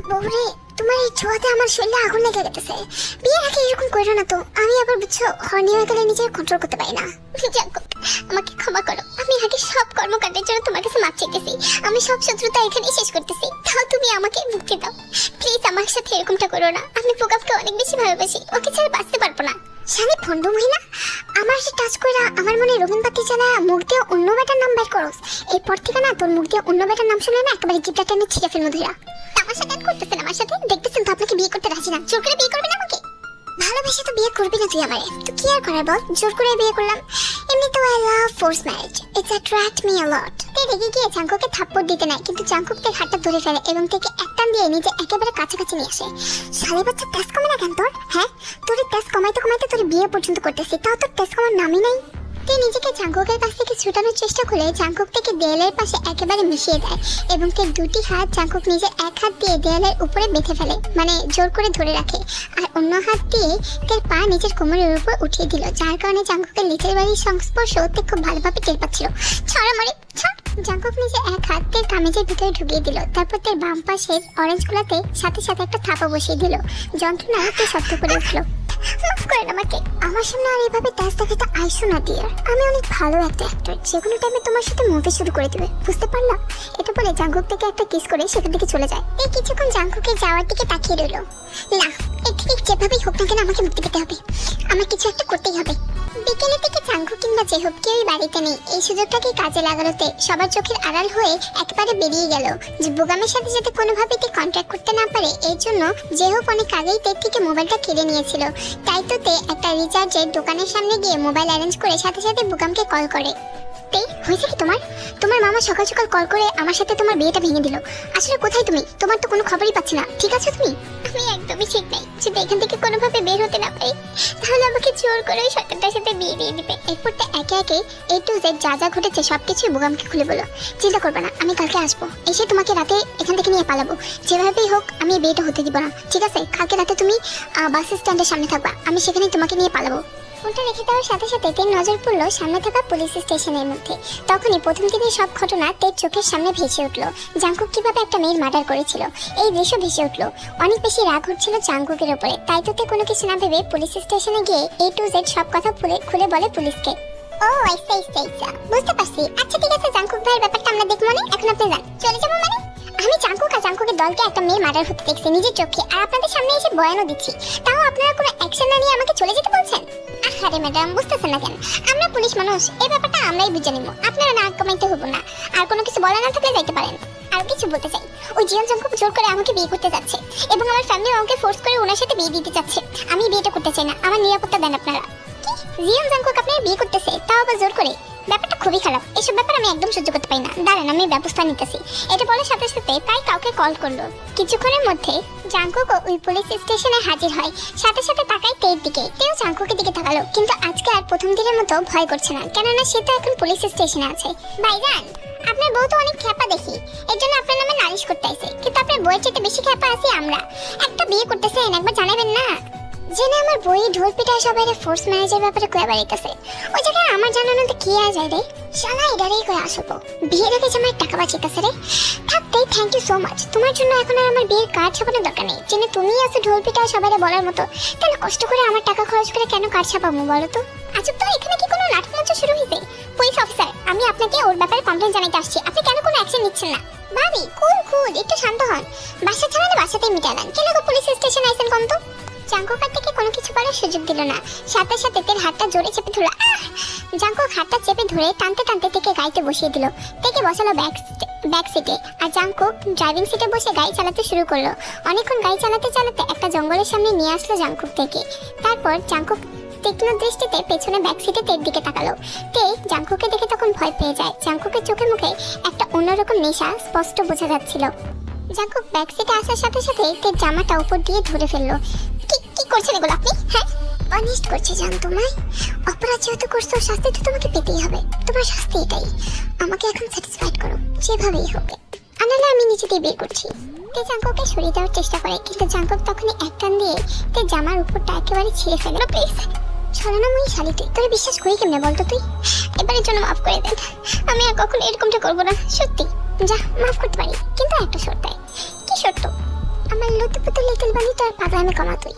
Speaker 1: বউরে, তোমার এই ছোঁয়াতে আমার শরীরে আগুন লেগে গেছে। বিয়ের আগে এরকম করো না তো, আমি আবার বুঝছো হর্নি হয়ে গেলে নিজের কন্ট্রোল করতে পারি না। জাঙ্কুক, আমাকে ক্ষমা করো, আমি আগে সব কর্মকাণ্ডের জন্য তোমার কাছে মাপ চাইতেছি, আমি সব শত্রুতা এখানেই শেষ করতেছি, তাও তুমি আমাকে মুক্তি দাও প্লিজ। আমার সাথে এরকমটা করো না, আমি প্রকাশকে অনেক বেশি ভালোবাসি, ওকে ছাড়া বাঁচতে পারবো না। শালি ভণ্ড মহিলা, আমার সে টাচ কইরা আমার মনে রবীন্দ্রবাতি জ্বালা মুখ দিয়ে অন্য বেটার নাম বের করস। এরপর থেকে না তোর মুখ দিয়ে অন্য বেটার নাম শুনলে না একেবারে জিপটা টেনে ছিঁড়ে ফেলবো ধীরা। তামাশা কেন করতেছেন আমার সাথে? দেখতেছেন তো আপনাকে বিয়ে করতে রাজি না, জোর করে বিয়ে করবেন আমাকে? ভালোবেসে তো বিয়ে করবি না তুই আমারে, তো কি আর করার বল, জোর করে বিয়ে করলাম। এমনি তো I love force marriage, it's attract me a lot. তে রেগে গিয়ে জাঙ্কুকে থাপ্পড় দিতে নাই, কিন্তু জাঙ্কুক তার হাতটা ধরে ফেলে এবং তাকে একটান দিয়ে নিজে একেবারে কাছাকাছি নিয়ে আসে। শালি বাচ্চা তেজ কমে না কেন তোর? হ্যাঁ, তোর তেজ কমাইতে কমাইতে তোর বিয়ে পর্যন্ত করতেছি, তাও তোর তেজ কমার নামই নাই। তে নিজেকে জাঙ্কুকের কাছ থেকে ছুটানোর চেষ্টা করে জাঙ্কুক থেকে দেয়ালের পাশে একেবারে মিশিয়ে দেয় এবং তার দুটি হাত জাঙ্কুক নিজের এক হাত দিয়ে দেয়ালের উপরে বেঁধে ফেলে, মানে জোর করে ধরে রাখে, আর অন্য হাত দিয়ে তার পা নিজের কোমরের উপর উঠিয়ে দিল, যার কারণে জাঙ্কুকের লিচের বাড়ির সংস্পর্শ তে খুব ভালোভাবে টের পাচ্ছিল। ছড়া মারে ছড়। জাঙ্কুক নিজে এক হাত তার কামিজের ভিতরে ঢুকিয়ে দিল, তারপর তার বাম পাশের অরেঞ্জ গুলাতে সাথে সাথে একটা থাপা বসিয়ে দিল। যন্ত্রণায় তে শব্দ করে উঠল, মাফ করেন আমাকে, আমার সামনে আর এইভাবে তেজ দেখাতে আইসো না ডিয়ার, আমি অনেক ভালো একটা অ্যাক্টর, যে কোনো টাইমে তোমার সাথে মুভি শুরু করে দেবে, বুঝতে পারলাম? এটা বলে জাঙ্কুক থেকে একটা কিস করে সেখান থেকে চলে যায়। এই কিছুক্ষণ জাঙ্কুকের যাওয়ার দিকে তাকিয়ে রইল। না, এর থেকে যেভাবেই হোক না কেন আমাকে মুক্তি পেতে হবে, আমার কিছু একটা করতেই হবে। বিকেলের দিকে জাঙ্কুক কিংবা জেহব কেউই বাড়িতে নেই। এই সুযোগটাকে কাজে লাগানোতে সবার চোখের আড়াল হয়ে একেবারে বেরিয়ে গেল যে বোগামের সাথে যাতে কোনোভাবেই তে কন্ট্যাক্ট করতে না পারে, এর জন্য জেহব অনেক আগেই তের থেকে মোবাইলটা কেড়ে নিয়েছিল। তাই তো তে একটা রিচার্জের দোকানের সামনে গিয়ে মোবাইল অ্যারেঞ্জ করে সাথে সাথে বোগামকে কল করে। তে, হয়েছে কি তোমার? তোমার মামা সকাল সকাল কল করে আমার সাথে তোমার বিয়েটা ভেঙে দিল। আসলে কোথায় তুমি? তোমার তো কোনো খবরই পাচ্ছি না, ঠিক আছে তুমি? আমি একদমই ঠিক নাই, যদি এখান থেকে কোনোভাবে বের হতে না পারি তাহলে আমাকে জোর করে ওই শয়তানটার সাথে বিয়ে দিয়ে দিবে। এরপর তো একে একে A to Z যা যা ঘটেছে সবকিছু বোগামকে খুলে বলো। চিন্তা করবে না, আমি কালকে আসবো, এসে তোমাকে রাতে এখান থেকে নিয়ে পালাবো, যেভাবেই হোক আমি বিয়েটা হতে দিব না, ঠিক আছে? কালকে রাতে তুমি বাস স্ট্যান্ডের সামনে থাকবা, আমি সেখানে তোমাকে নিয়ে পালাবো। ফোনটা রেখে দেওয়ার সাথে সাথে তের নজর পড়লো সামনে থাকা পুলিশ স্টেশনের মধ্যে। তখনই প্রথম দিনের সব ঘটনা তের চোখের সামনে ভেসে উঠলো। জাঙ্কুক কিভাবে একটা মেয়ের মার্ডার করেছিল এই দৃশ্য ভেসে উঠলো। অনেক বেশি রাগ হচ্ছিল জাঙ্কুকের উপরে, তাই তো তে কোনো কিছু না ভেবে পুলিশ স্টেশনে গিয়ে A to Z সব কথা খুলে বলে পুলিশকে। ও আচ্ছা, বুঝতে পারছি। আচ্ছা ঠিক আছে জাঙ্কুক ভাইয়ের ব্যাপারটা আমরা দেখবো না, এখন আপনি যান। চলে যাবো মানে? আমি জাঙ্কুক আর জাঙ্কুকের দলকে একটা মেয়ে মার্ডার হতে দেখছি নিজের চোখে, আর আপনাদের সামনে এসে বয়ানও দিচ্ছি, তাও আপনারা কোনো অ্যাকশন না নিয়ে আমাকে চলে যেতে বলছেন? আহারে ম্যাডাম, বুঝতেছেন না কেন? আমরা পুলিশ মানুষ, এই ব্যাপারটা আমরাই বুঝে নিব। আপনারা না কমাইতে হবো না। আর কোনো কিছু বলা না থাকলে যাইতে পারেন। আর কিছু বলতে চাই, ওই জিয়ন জাংকুক জোর করে আমাকে বিয়ে করতে যাচ্ছে এবং আমার ফ্যামিলি আমাকে ফোর্স করে ওনার সাথে বিয়ে দিতে চাচ্ছে। আমি বিয়েটা করতে চাই না, আমার নিরাপত্তা দেন আপনারা। কি জিয়ন জাংকুক আপনার বিয়ে করতেছে, তাও আবার জোর করে? ব্যাপারটা খুবই খারাপ। এসব ব্যাপার আমি একদম সহ্য করতে পারি না। দাঁড়ান, আমি ব্যবস্থা নিতেছি। এটা বলার সাথে সাথে তাই কাউকে কল করলো। কিছুক্ষণের মধ্যে জাংকুক ওই পুলিশ স্টেশনে হাজির হয়। সাথে সাথে তাকায় তের দিকে। তেও জাংকুকের দিকে তাকালো, কিন্তু আজকে আর প্রথম দিনের মতো ভয় করছে না, কেননা সে তো এখন পুলিশ স্টেশনে আছে। ভাইজান, আপনার বউ তো অনেক খ্যাপা দেখি, এর জন্য আপনার নামে নালিশ করতে আইছে। কিন্তু আপনার বউয়ের চাইতে বেশি খ্যাপা আছি আমরা। একটা বিয়ে করতেছেন, একবার জানাবেন না? জেনে আমার বই ঢোল পিটা সবাই ফোর্স ম্যানেজার ব্যাপারে কয়ে বাড়াইতেছে। ওই জায়গায় আমার জানানোতে কি আর যায় রে? শালা এটারেই কয়ে আসবো। বিয়ের আগে আমার টাকা বাঁচিতেছে রে। থাকতে থ্যাংক ইউ সো মাচ। তোমার জন্য এখন আর আমার বিয়ের কার্ড ছাপানোর দরকার নেই। জেনে তুমি আছো ঢোল পিটা সবাই বলার মতো, তাহলে কষ্ট করে আমার টাকা খরচ করে কেন কার্ড ছাপাবো বলো তো? আচ্ছা, তো এখানে কি কোনো নাটক মঞ্চ শুরু হয়েছে? পুলিশ অফিসার, আমি আপনাকে ওর ব্যাপারে কমপ্লেন জানাইতে আসছি। আপনি কেন কোনো অ্যাকশন নিচ্ছেন না? ভাবি কুল কুল, একটু শান্ত হন। বাসা ছাড়ালে বাসাতেই মিটালেন, কেন পুলিশ স্টেশন আইসেন কম তো? জাংকুক থেকে কোনো কিছু বলার সুযোগ দিল না। সাথে সাথে তের হাতটা জোরে চেপে ধরল। জাংকুক হাতটা চেপে ধরে টানতে টানতে তেকে গাড়িতে বসিয়ে দিল। তেকে বসালো ব্যাক সিটে, আর জাংকুক ড্রাইভিং সিটে বসে গাড়ি চালাতে শুরু করলো। অনেকক্ষণ গাড়ি চালাতে চালাতে একটা জঙ্গলের সামনে নিয়ে আসলো জাংকুক থেকে। তারপর জাংকুক তীক্ষ্ণ দৃষ্টিতে পেছনে ব্যাক সিটে তের দিকে তাকালো। তে জাংকুককে দেখে তখন ভয় পেয়ে যায়। জাংকুকের চোখে মুখে একটা অন্যরকম নেশা স্পষ্ট বোঝা যাচ্ছিল। জাংকুক ব্যাক সিটে আসার সাথে সাথে তের জামাটা উপর দিয়ে ধরে ফেললো। কি করছেন এগুলো আপনি? হ্যাঁ, অনিষ্ট করছে জান তোমায়। অপরাধ যেহেতু করছো, শাস্তি তো তোমাকে পেতেই হবে। তোমার শাস্তি এটাই। আমাকে এখন স্যাটিসফাইড করো, যেভাবেই হোক। আনালে আমি নিজেতেই বের করছি। তে জাংকুককে সরিয়ে দেওয়ার চেষ্টা করে, কিন্তু জাংকুক তখনই এক টান দিয়ে তে জামার উপরটা একেবারে ছিঁড়ে ফেলে। প্লিজ ছলনাময়ী শালি, তোরে বিশ্বাস করি কেমনে বলতো তুই? এবারের জন্য মাফ করে দেন। আমি আর কখনো এরকমটা করবো না, সত্যি। যা, মাফ করতে পারি, কিন্তু একটা শর্ত। কি শর্ত? আমার লুতুপুতু লিটল বানি তো আর পাগলামি কমাতই।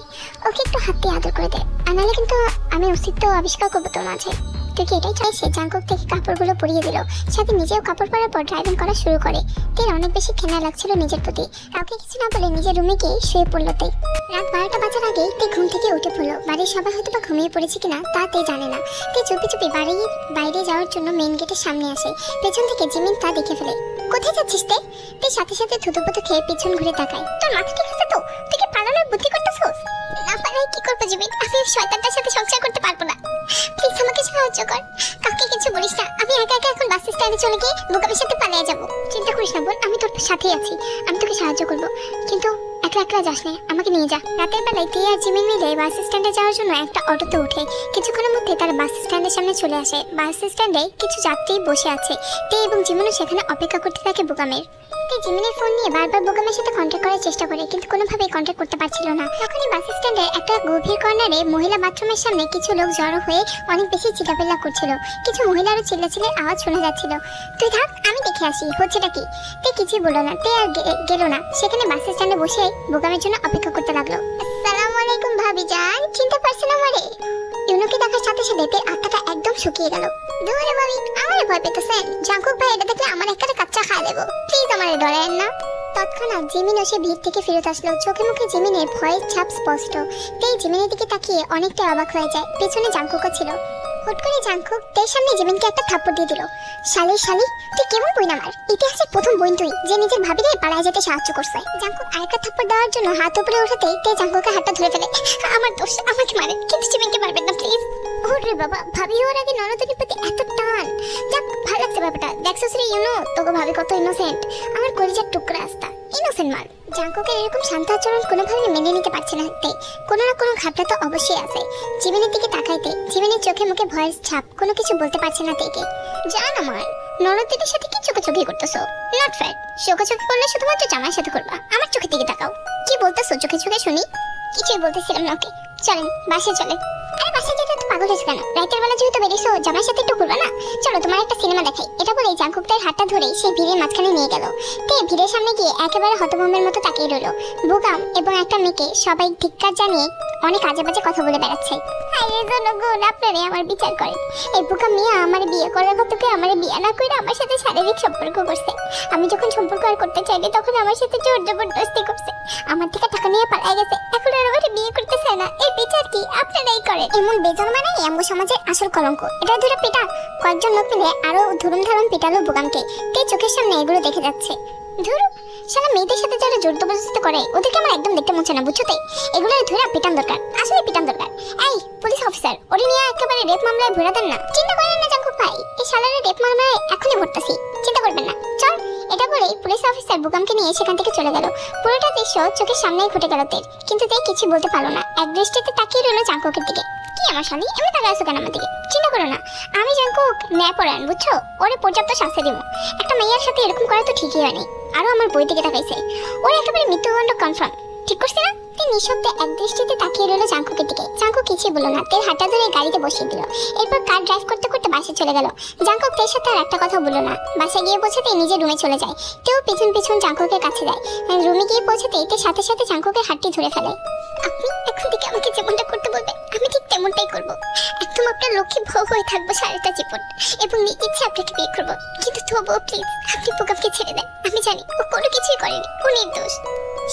Speaker 1: ওকে একটু হাত দিয়ে আদর করে দে, আনালে কিন্তু আমি অস্তিত্ব আবিষ্কার করবো তোর মাঝে। তুই কি এটাই চাইছে? জাংকুক থেকে কাপড়গুলো পরিয়ে দিল, সাথে নিজেও কাপড় পরার পর ড্রাইভিং করা শুরু করে। তের অনেক বেশি ঘেন্না লাগছিল নিজের প্রতি। কাউকে কিছু না বলে নিজের রুমে গিয়ে শুয়ে পড়লো তে। রাত 12টা বাজার আগেই তে ঘুম থেকে উঠে পড়লো। বাড়ির সবাই হয়তো বা ঘুমিয়ে পড়েছে কিনা তা তে জানে না। তে চুপি চুপি বাড়ির বাইরে যাওয়ার জন্য মেইন গেটের সামনে আসে। পেছন থেকে জিমিন তা দেখে ফেলে। কোথায় যাচ্ছিস তে? তে সাথে সাথে থুতুপুতু খেয়ে পিছন ঘুরে তাকায়। তোর মাথা ঠিক আছে তো? তুই কি পালানোর বুদ্ধি করতেছস? না পালাই কি করবো জিমিন? আমি শয়তানটার সাথে সংসার করতে পারবো না। প্লিজ আমাকে সাহায্য কর। কাউকে কিছু বলিস না। আমি একা একা এখন বাস স্ট্যান্ডে চলে গিয়ে বোকামের সাথে পালিয়ে যাবো। চিন্তা করিস না বোন, আমি তোর সাথেই আছি। আমি তোকে সাহায্য করবো, কিন্তু একলা একলা যাস না, আমাকে নিয়ে যা। রাতের বেলায় তে আর জিমিন মিলে বাস স্ট্যান্ডে যাওয়ার জন্য একটা অটোতে উঠে কিছুক্ষণের মধ্যে তারা বাস স্ট্যান্ডের সামনে চলে আসে। বাস স্ট্যান্ডে কিছু যাত্রী বসে আছে। তে এবং জিমিনও সেখানে অপেক্ষা করতে থাকে বোকামের। তে জিমিনের ফোন নিয়ে বারবার বোকামের সাথে কন্ট্যাক্ট করার চেষ্টা করে, কিন্তু কোনোভাবেই কন্ট্যাক্ট করতে পারছিল না। তখনই বাস স্ট্যান্ডের একটা গভীর কর্নারে মহিলা বাথরুমের সামনে কিছু লোক জড়ো হয়ে অনেক বেশি চিল্লাপাল্লা করছিল। কিছু মহিলারও চিল্লাচিল্লির আওয়াজ শোনা যাচ্ছিল। তুই থাক, আমি দেখে আসি হচ্ছেটা কি। তে কিছুই বললো না। তে আর গেল না, সেখানে বাস স্ট্যান্ডে বসে বোকামের জন্য অপেক্ষা করতে লাগলো। আসসালামু আলাইকুম ভাবি জান, চিনতে পারছেন আমারে? ইউনুকে দেখার সাথে সাথে তের আত্মাটা একদম শুকিয়ে গেল। দূরে ভাবি, আমারে ভয় পেতেছেন? জাংকুক ভাই এটা দেখলে আমার একটা কাচ্চা খায় দেবো। প্লিজ আমারে ডরায়েন না। তৎক্ষণাৎ জিমিন এসে ভিড় থেকে ফেরত আসলো। চোখে মুখে জিমিনের ভয়ের ছাপ স্পষ্ট। তেই জিমিনের দিকে তাকিয়ে অনেকটা অবাক হয়ে যায়। পেছনে জাংকুকও ছিল। হুট করে জাংকুক তের সামনে জিমিনকে একটা থাপ্পড় দিয়ে দিল। শালি শালি, তুই কেমন বই না? আমার ইতিহাসের প্রথম বই তুই, যে নিজের ভাবিরে পালায় যেতে সাহায্য করছে। জাংকুক আরেকটা থাপ্পড় দেওয়ার জন্য হাত উপরে ওঠাতেই তে জাংকুকের হাতটা ধরে ফেলে। আমার দোষ, আমাকে মারেন, কিন্তু জিমিনকে মারবেন না প্লিজ। ওরে বাবা, ভাবি হওয়ার আগে ননদের প্রতি এত টান। যাক, ভালো লাগছে ব্যাপারটা। দেখছিস রে ইউনো, তোকে ভাবি কত ইনোসেন্ট। আমার কলিজার টুকরা আস্তা ইনোসেন্ট মাল। জাংকুকের এরকম শান্ত আচরণ কোনোভাবে মেনে নিতে পারছে না তে। কোনো না কোনো ঘাটটা তো অবশ্যই আছে। জিমিনের দিকে তাকাইতে জিমিনের চোখে মুখে ভয়ের ছাপ। কোনো কিছু বলতে পারছে না তেকে। জান আমার ননদের সাথে কি চোখাচোখি করতেছো? Not fair. চোখাচোখি করলে শুধুমাত্র জামার সাথে করবা। আমার চোখের দিকে তাকাও। কি বলতেছো চোখে চোখে শুনি? কিছুই বলতেছিলাম না। ওকে চলেন, বাসে চলে। আরে বাসে যেতে তো পাগল হয়েছে কেন? রাতের বেলা যেহেতু বেরিয়েছো, জামার সাথে একটু ঘুরবা না? চলো তোমার একটা সিনেমা দেখাই। এটা বলেই জাংকুক তার হাতটা ধরে সেই ভিড়ের মাঝখানে নিয়ে গেল। তে ভিড়ের সামনে গিয়ে একেবারে হতভম্বের মতো তাকিয়ে রইল। বোকাম এবং একটা মেয়েকে সবাই ধিক্কার জানিয়ে অনেক আজে বাজে কথা বলে বেড়াচ্ছে। হায় জনগণ, আপনারে আমার বিচার করেন। এই বোকাম মেয়ে আমার বিয়ে করার কতকে আমার বিয়ে না করে আমার সাথে শারীরিক সম্পর্ক করছে। আমি যখন সম্পর্ক আর করতে চাইলে তখন আমার সাথে জোর জবরদস্তি করছে। আমার থেকে টাকা নিয়ে পালিয়ে গেছে। এখন আর আমার বিয়ে করতে চায় না। এর বিচার কি আপনারাই করেন। করে এমন বেজন্মানাই আমগো সমাজের আসল কলঙ্ক। এটা ধরে পিটা কয়েকজন লোক মিলে আরো ধরুম ধারণ পিটালো বোকামকে। তে চোখের সামনে এগুলো দেখে যাচ্ছে। ধরু শালা মেয়েদের সাথে যারা জোর জবরদস্তি করে ওদেরকে আমার একদম দেখতে মন চায় না, বুঝছো? এগুলো ধরে পিটান দরকার, আসলে পিটান দরকার। এই পুলিশ অফিসার, ওরে নিয়ে একেবারে রেপ মামলায় ভরে দেন না। চিন্তা করেন না জাঙ্কুক ভাই, এই শালারে রেপ মামলায় এখনই ভরতাছি, চিন্তা করবেন না। চল। এটা বলেই পুলিশ অফিসার বুকামকে নিয়ে সেখান থেকে চলে গেল। পুরোটা দৃশ্য চোখের সামনেই ঘটে গেল তের, কিন্তু তে কিছু বলতে পারলো না। এক দৃষ্টিতে তাকিয়ে রইল জাঙ্কুকের দিকে। কি আমার শালি এমনি তাকায় আছো কেন আমার দিকে? চিন্তা করো না, আমি জাঙ্কুক ন্যায়পরায়ণ, বুঝছো? ওরে পর্যাপ্ত শাস্তি দিব। একটা মেয়ের সাথে এরকম করা তো ঠিকই হয়নি। আরো আমার বই দিকে তাকাইছে, ওরে একেবারে মৃত্যুদণ্ড কনফার্ম। ঠিক করছি না? তে নিঃশব্দে এক দৃষ্টিতে তাকিয়ে রইল জাঙ্কুকের দিকে। জাঙ্কুক কিছুই বলল না, তের হাঁটা ধরে গাড়িতে বসিয়ে দিল। এরপর কার ড্রাইভ করতে করতে বাসে চলে গেল। জাঙ্কুক তের সাথে আর একটা কথা বলল না। বাসায় গিয়ে পৌঁছাতে নিজের রুমে চলে যায়। তেও পিছন পিছন জাঙ্কুকের কাছে যায়। রুমে গিয়ে পৌঁছাতে তের সাথে সাথে জাঙ্কুকের হাতটি ধরে ফেলে। আপনি এখন থেকে আমাকে যেমনটা করতে বলবে আমি ঠিক তেমনটাই করব। একদম আপনার লক্ষ্মী বউ হয়ে থাকবো সারাটা জীবন, এবং নিজ ইচ্ছে আপনাকে বিয়ে করবো। কিন্তু তবুও প্লিজ আপনি বোকামকে ছেড়ে দেন। আমি জানি ও কোনো কিছুই করেনি, ও নির্দোষ।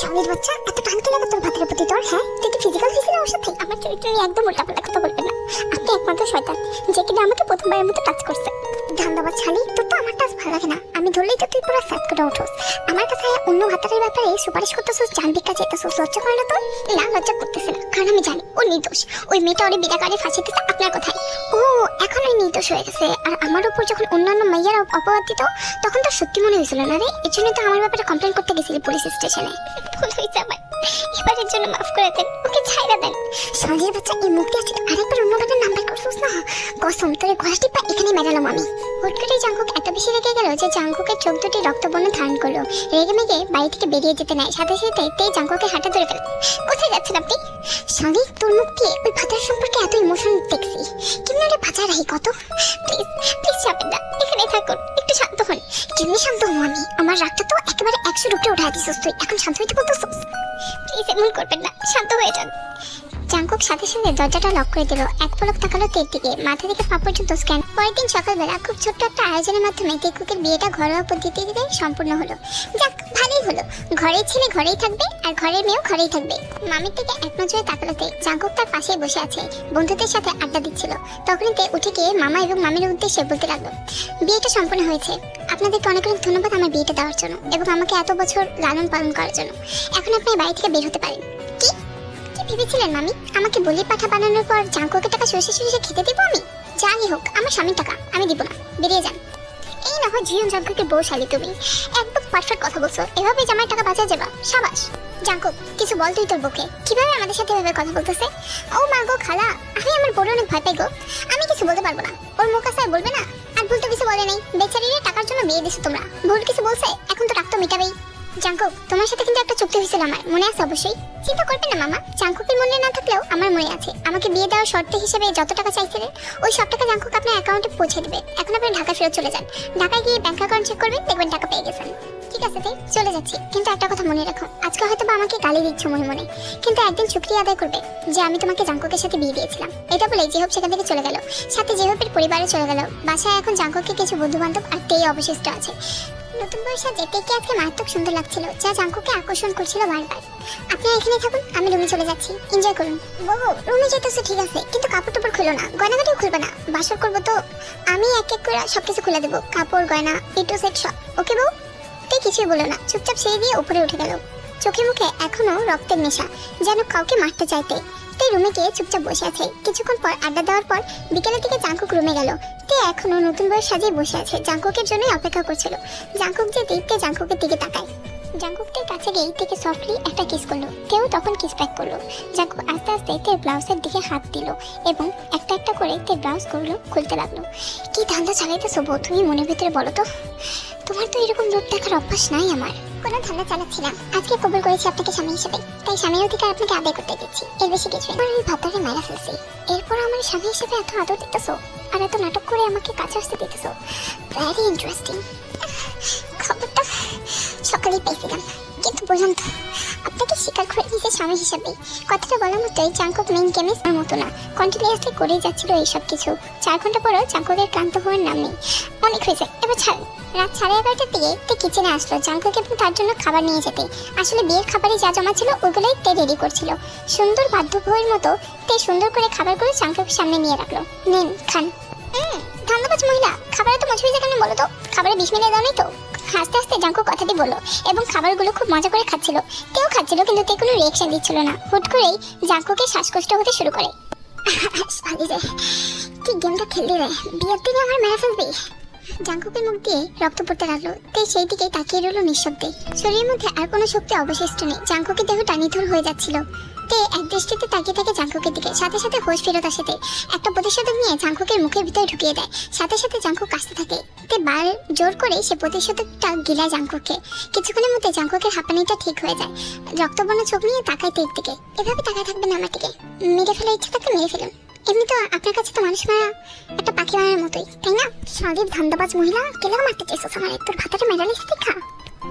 Speaker 1: শালির বাচ্চা, এত টানতে লাগা তোর ভাতের প্রতি তোর? হ্যাঁ, তুই কি ফিজিক্যাল হয়েছিল ওর সাথে? আমার চরিত্র নিয়ে একদম উল্টাপাল্টা কথা বলবে না। আপনি একমাত্র শয়তান যে কিনা আমাকে প্রথমবারের মতো টাচ করছে। ধান্দাবাজ শালি, তোর তো আমার টাচ ভালো লাগে না। আমি ধরলেই তো তুই পুরো ফ্যাট করে ওঠোস। আমার কাছে অন্য ভাতারের ব্যাপারে সুপারিশ করতেছিস, জান ভিক্ষা চাইতেছিস। লজ্জা করে না তোর? না, লজ্জা করতেছে না, কারণ আমি জানি ও নির্দোষ। ওই মেয়েটা ওরে বিদাকারে ফাঁসিতেছে আপনার কথাই। ও এখন ওই নির্দোষ হয়ে গেছে। আর আমার উপর যখন অন্যান্য মেয়েরা অপবাদ দিত তখন তো সত্যি মনে হয়েছিল না রে? এর জন্য তো আমার ব্যাপারে কমপ্লেন করতে গেছিলি পুলিশ স্টেশনে। ভুল হয়েছে আমার, এবারের জন্য মাফ করে দেন, ওকে ছাইড়া দেন। শালির বাচ্চা, এই মুক্তি আছে আরেকবার অন্য গানের নাম্বার করছিস না? কসম তোর গলা টিপা এখানে মেরালাম আমি। হুট করে জাঙ্কুক এত বেশি রেগে গেল যে জাঙ্কুকের চোখ দুটি রক্তবর্ণ ধারণ করলো। রেগে মেগে বাড়ি থেকে বেরিয়ে যেতে নেয়। সাথে সাথে তে জাঙ্কুকের হাতে ধরে ফেলে। কোথায় যাচ্ছেন আপনি? শালি, তোর মুখ দিয়ে ওই ভাতার সম্পর্কে এত ইমোশন দেখছি, কেমন ওটা বাঁচা রাখি কত। প্লিজ প্লিজ চাপেন না, এখানে থাকুন, একটু শান্ত হন। কেমনি শান্ত হবো আমি? আমার রাগটা তো একেবারে 100 উপরে উঠা দিছিস তুই, এখন শান্ত হইতে বলতেছিস? প্লিজ এমন করবেন না, শান্ত হয়ে যান। জাঙ্কুক সাথে সাথে দরজাটা লক করে দিল। এক পলক তাকালো তের দিকে, মাথা থেকে পা পর্যন্ত স্ক্যান। পরের দিন সকালবেলা খুব ছোট্ট একটা আয়োজনের মাধ্যমে তেকুকের বিয়েটা ঘরোয়া পদ্ধতিতে সম্পূর্ণ হলো। যাক, ভালোই হলো। ঘরের ছেলে ঘরেই থাকবে আর ঘরের মেয়েও ঘরেই থাকবে। মামির থেকে এক নজরে তাকালোতে জাঙ্কুক তার পাশেই বসে আছে, বন্ধুদের সাথে আড্ডা দিচ্ছিল। তখনই তে উঠে গিয়ে মামা এবং মামির উদ্দেশ্যে বলতে লাগলো, বিয়েটা সম্পূর্ণ হয়েছে। আপনাদেরকে অনেক অনেক ধন্যবাদ আমার বিয়েটা দেওয়ার জন্য এবং আমাকে এত বছর লালন পালন করার জন্য। এখন আপনি বাড়ি থেকে বের হতে পারেন। কি ভেবেছিলেন মামি? আমাকে বলি পাঠা বানানোর পর জাঙ্কুকের টাকা শুষে শুষে খেতে দিব আমি? যাই হোক, আমার স্বামীর টাকা আমি দিব না, বেরিয়ে যান। এই না হয় জিয়ন জাঙ্কুকের বউ শালি, তুমি একদম পারফেক্ট কথা বলছো। এভাবে জামাই টাকা বাঁচা যাবা, সাবাস। জাঙ্কুক, কিছু বল তুই তোর বউকে, কিভাবে আমাদের সাথে এভাবে কথা বলতেছে? ও মা গো খালা, আমি আমার বড় অনেক ভয় পাই গো। আমি কিছু বলতে পারবো না, ওর মুখ আছে বলবে না। আর ভুল তো কিছু বলে নেই, বেচারিরে টাকার জন্য বিয়ে দিছো তোমরা। ভুল কিছু বলছে, এখন তো টাকা তো মেটাবেই। জাঙ্কুক, তোমার সাথে কিন্তু একটা চুক্তি হয়েছিল আমার, মনে আছে? অবশ্যই। চিন্তা করবেন না মামা, জাঙ্কুকের মনে না থাকলেও আমার মনে আছে। আমাকে বিয়ে দেওয়ার শর্ত হিসেবে যত টাকা চাইছিলেন ওই সব টাকা জাঙ্কুক আপনার অ্যাকাউন্টে পৌঁছে দেবে। এখন আপনি ঢাকা ফেরত চলে যান। ঢাকায় গিয়ে ব্যাংক অ্যাকাউন্ট চেক করবেন, দেখবেন টাকা পেয়ে গেছেন। ঠিক আছে তাই চলে যাচ্ছি, কিন্তু একটা কথা মনে রাখো, আজকে হয়তো বা আমাকে গালি দিচ্ছ মনে মনে, কিন্তু একদিন শুকরিয়া আদায় করবে যে আমি তোমাকে জাঙ্কুকের সাথে বিয়ে দিয়েছিলাম। এটা বলে জেহব সেখান থেকে চলে গেল। সাথে জেহবের পরিবারও চলে গেল। বাসায় এখন জাঙ্কুকের কিছু বন্ধু বান্ধব আর তেই অবশিষ্ট আছে। নতুন বয়সে যেতেকে আজকে মারাত্মক সুন্দর লাগছিল, যা জাঙ্কুকে আকর্ষণ করছিল বারবার। আপনারা এখানে থাকুন, আমি রুমে চলে যাচ্ছি, এনজয় করুন। বহু রুমে যেতেছো ঠিক আছে, কিন্তু কাপড় টাপড় খুলো না, গয়নাগাটিও খুলবে না। বাসর করবো তো আমি এক এক করে সবকিছু খুলে দেবো, কাপড় গয়না এ টু সেট সব। ওকে বউ? তুই কিছুই বলো না, চুপচাপ সিঁড়ি দিয়ে উপরে উঠে গেল। চোখে মুখে এখনো রক্তের নেশা, যেন কাউকে মারতে চাইতে। তে রুমে গিয়ে চুপচাপ বসে আছে। কিছুক্ষণ পর আড্ডা দেওয়ার পর বিকেলের দিকে জাঙ্কুক রুমে গেল। তে এখনো নতুন বয়স সাজিয়ে বসে আছে, জাঙ্কুকের জন্যই অপেক্ষা করছিল। জাঙ্কুক যে দীপ্তে জাঙ্কুকের দিকে তাকায়। জাঙ্কুকের কাছে গিয়ে থেকে সফটলি একটা কিস করলো। কেউ তখন কিস ব্যাক করলো। জাঙ্কুক আস্তে আস্তে তের ব্লাউজের দিকে হাত দিল এবং একটা একটা করে তের ব্লাউজ করলো খুলতে লাগলো। কি ধান্দা চালাইতেছো বউ তুমি, মনের ভিতরে বলো তো? তোমার তো এরকম রূপ দেখার অভ্যাস নাই আমার। কোনো ধান্দা চালাচ্ছি না, আজকে কবুল করেছি আপনাকে স্বামী হিসেবে, তাই স্বামীর অধিকার আপনাকে আদায় করতে দিচ্ছি, এর বেশি কিছু। আমার এই ভাতারে মারা ফেলছি, এরপর আমার স্বামী হিসেবে এত আদর দিতেছো আর এত নাটক করে আমাকে কাছে আসতে দিতেছো। Very interesting. খবরটা সকালেই পাইছিলাম, কিন্তু বললাম তো আপনাকে স্বীকার করে নিয়েছে স্বামী হিসাবে। কথাটা বলার মতোই জাঙ্কুক মেইন কেমিস্টের মতো না, কন্টিনিউয়াসলি করেই যাচ্ছিল এইসব কিছু। 4 ঘন্টা পরও জাঙ্কুকের ক্লান্ত হওয়ার নাম নেই। অনেক হয়েছে, এবার ছাড়ুন। রাত 11:30টার দিকে তে কিচেনে আসলো জাঙ্কুক এবং তার জন্য খাবার নিয়ে যেতে। আসলে বিয়ের খাবারে যা জমা ছিল ওগুলোই তে রেডি করছিল। সুন্দর বাধ্যবয়ের মতো তে সুন্দর করে খাবারগুলো জাঙ্কুকের সামনে নিয়ে রাখলো। নিন খান। ধন্যবাদ মহিলা, খাবার তো মজা হয়েছে কেন বলো তো? খাবারে বিষ মিলিয়ে দাও নি তো? হাসতে হাসতে জাঙ্কুক কথাটি বললো এবং খাবারগুলো খুব মজা করে খাচ্ছিল। তেও খাচ্ছিল কিন্তু তে কোনো রিয়েকশন দিচ্ছিল না। হুট করেই জাঙ্কুকের শ্বাসকষ্ট হতে শুরু করে। কি গেমটা খেললি রে, বিয়ের দিনে আমার মেরে ফেলবি? জাঙ্কুকের মুখ দিয়ে রক্ত পড়তে লাগলো। তে সেই দিকে তাকিয়ে রইল নিঃশব্দে। শরীরের মধ্যে আর কোনো শক্তি অবশিষ্ট নেই। জাঙ্কুকের দেহ টানিথর হয়ে যাচ্ছিল। তে এক দৃষ্টিতে তাকিয়ে থাকে জাঙ্কুকের দিকে। সাথে সাথে হোশ ফেরত আসে। একটা প্রতিষেধক নিয়ে জাঙ্কুকের মুখের ভিতরে ঢুকিয়ে দেয়। সাথে সাথে জাঙ্কুক কাশতে থাকে। তে বার জোর করে সে প্রতিষেধকটা গিলায় জাঙ্কুককে। কিছুক্ষণের মধ্যে জাঙ্কুকের হাঁপানিটা ঠিক হয়ে যায়। রক্তবর্ণ চোখ নিয়ে তাকায় তের দিকে। এভাবে তাকায় থাকবেন আমার দিকে? মেরে ফেলার ইচ্ছা থাকলে মেরে ফেলুন। এমনি তো আপনার কাছে তো মানুষ মারা একটা পাখি মারার মতোই, তাই না? শালীর ধান্দাবাজ মহিলা, কেলেও মারতে চাইছিস আমার? তোর ভাতাটা মেডালিস্ট দেখা।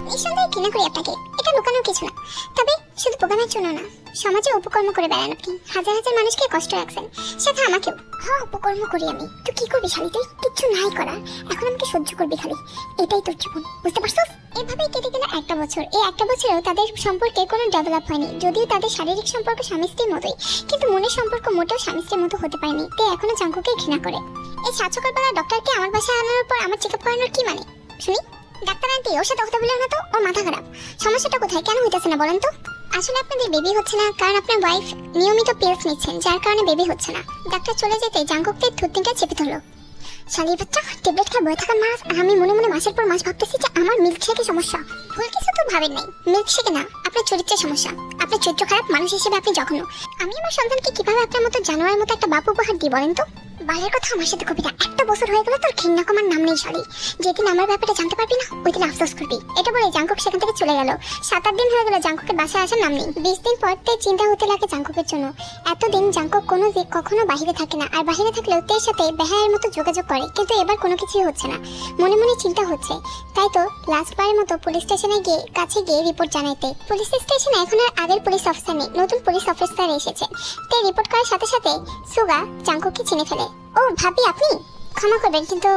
Speaker 1: নিঃসন্দেহে ঘৃণা করি আপনাকে, এটা লুকানোর কিছু না। তবে শুধু প্রোগ্রামের জন্য না, সমাজে উপকর্ম করে বেড়ান আপনি। হাজার হাজার মানুষকে কষ্ট রাখছেন, সাথে আমাকেও। হ্যাঁ, উপকর্ম করি আমি। তুই কি করবি শালী? তুই কিচ্ছু নাই করার, এখন আমাকে সহ্য করবি খালি। এটাই তোর জীবন, বুঝতে পারছিস? এভাবেই কেটে গেল একটা বছর। এই একটা বছরেও তাদের সম্পর্কে কোনো ডেভেলপ হয়নি। যদিও তাদের শারীরিক সম্পর্ক স্বামী স্ত্রীর মতোই, কিন্তু মনের সম্পর্ক মোটেও স্বামী স্ত্রীর মতো হতে পারেনি। তে এখনো জাঙ্কুকে ঘৃণা করে। এই সাত সকালবেলা ডক্টরকে আমার বাসায় আনানোর পর আমার চেক আপ করানোর কি মানে শুনি? ডাক্তার আন্টি, ওর সাথে কথা বললেন না তো? ওর মাথা খারাপ। সমস্যাটা কোথায়, কেন হইতেছে না বলেন তো? আসলে আপনাদের বেবি হচ্ছে না কারণ আপনার ওয়াইফ নিয়মিত পিলস নিচ্ছেন, যার কারণে বেবি হচ্ছে না। ডাক্তার চলে যেতে জাঙ্কুকের থুতনিটা চেপে ধরলো। শালীর বাচ্চা, ট্যাবলেট খেয়ে বয়ে থাকার মাস, আর আমি মনে মনে মাসের পর মাস ভাবতেছি যে আমার মিল্কশেকে সমস্যা। ভুল কিছু তো ভাবেন নাই, মিল্কশেকে না, আপনার চরিত্রের সমস্যা। আপনার চরিত্র খারাপ, মানুষ হিসেবে আপনি জঘন্য। আমি আমার সন্তানকে কিভাবে আপনার মতো জানোয়ারের মতো একটা বাপ উপহার দিই বলেন তো? বালের কথা আমার সাথে কবি না। একটা বছর হয়ে গেল তোর ঘৃণা কমার নাম নেই শালী। যেদিন আমার ব্যাপারে জানতে পারবি না, ওই দিন আফসোস করবি। এটা বলে জাঙ্কুক সেখান থেকে চলে গেল। 7-8 দিন হয়ে গেল জাঙ্কুকের বাসায় আসার নাম নেই। 20 দিন পর তে চিন্তা হতে লাগে জাঙ্কুকের জন্য। এতদিন জাঙ্কুক কখনো বাহিরে থাকে না, আর বাহিরে থাকলেও তের সাথে বেহায়ের মতো যোগাযোগ করে, কিন্তু এবার কোনো কিছুই হচ্ছে না। মনে মনে চিন্তা হচ্ছে। তাই তো লাস্ট বারের মতো পুলিশ স্টেশনে কাছে গিয়ে রিপোর্ট জানাইতে। পুলিশ স্টেশনে এখন আর আগের পুলিশ অফিসার নেই, নতুন পুলিশ অফিসার এসেছে। তে রিপোর্ট করার সাথে সাথে সুগা জাঙ্কুককে চিনে ফেলে। ও ভাবি, আপনি? ক্ষমা করবেন, কিন্তু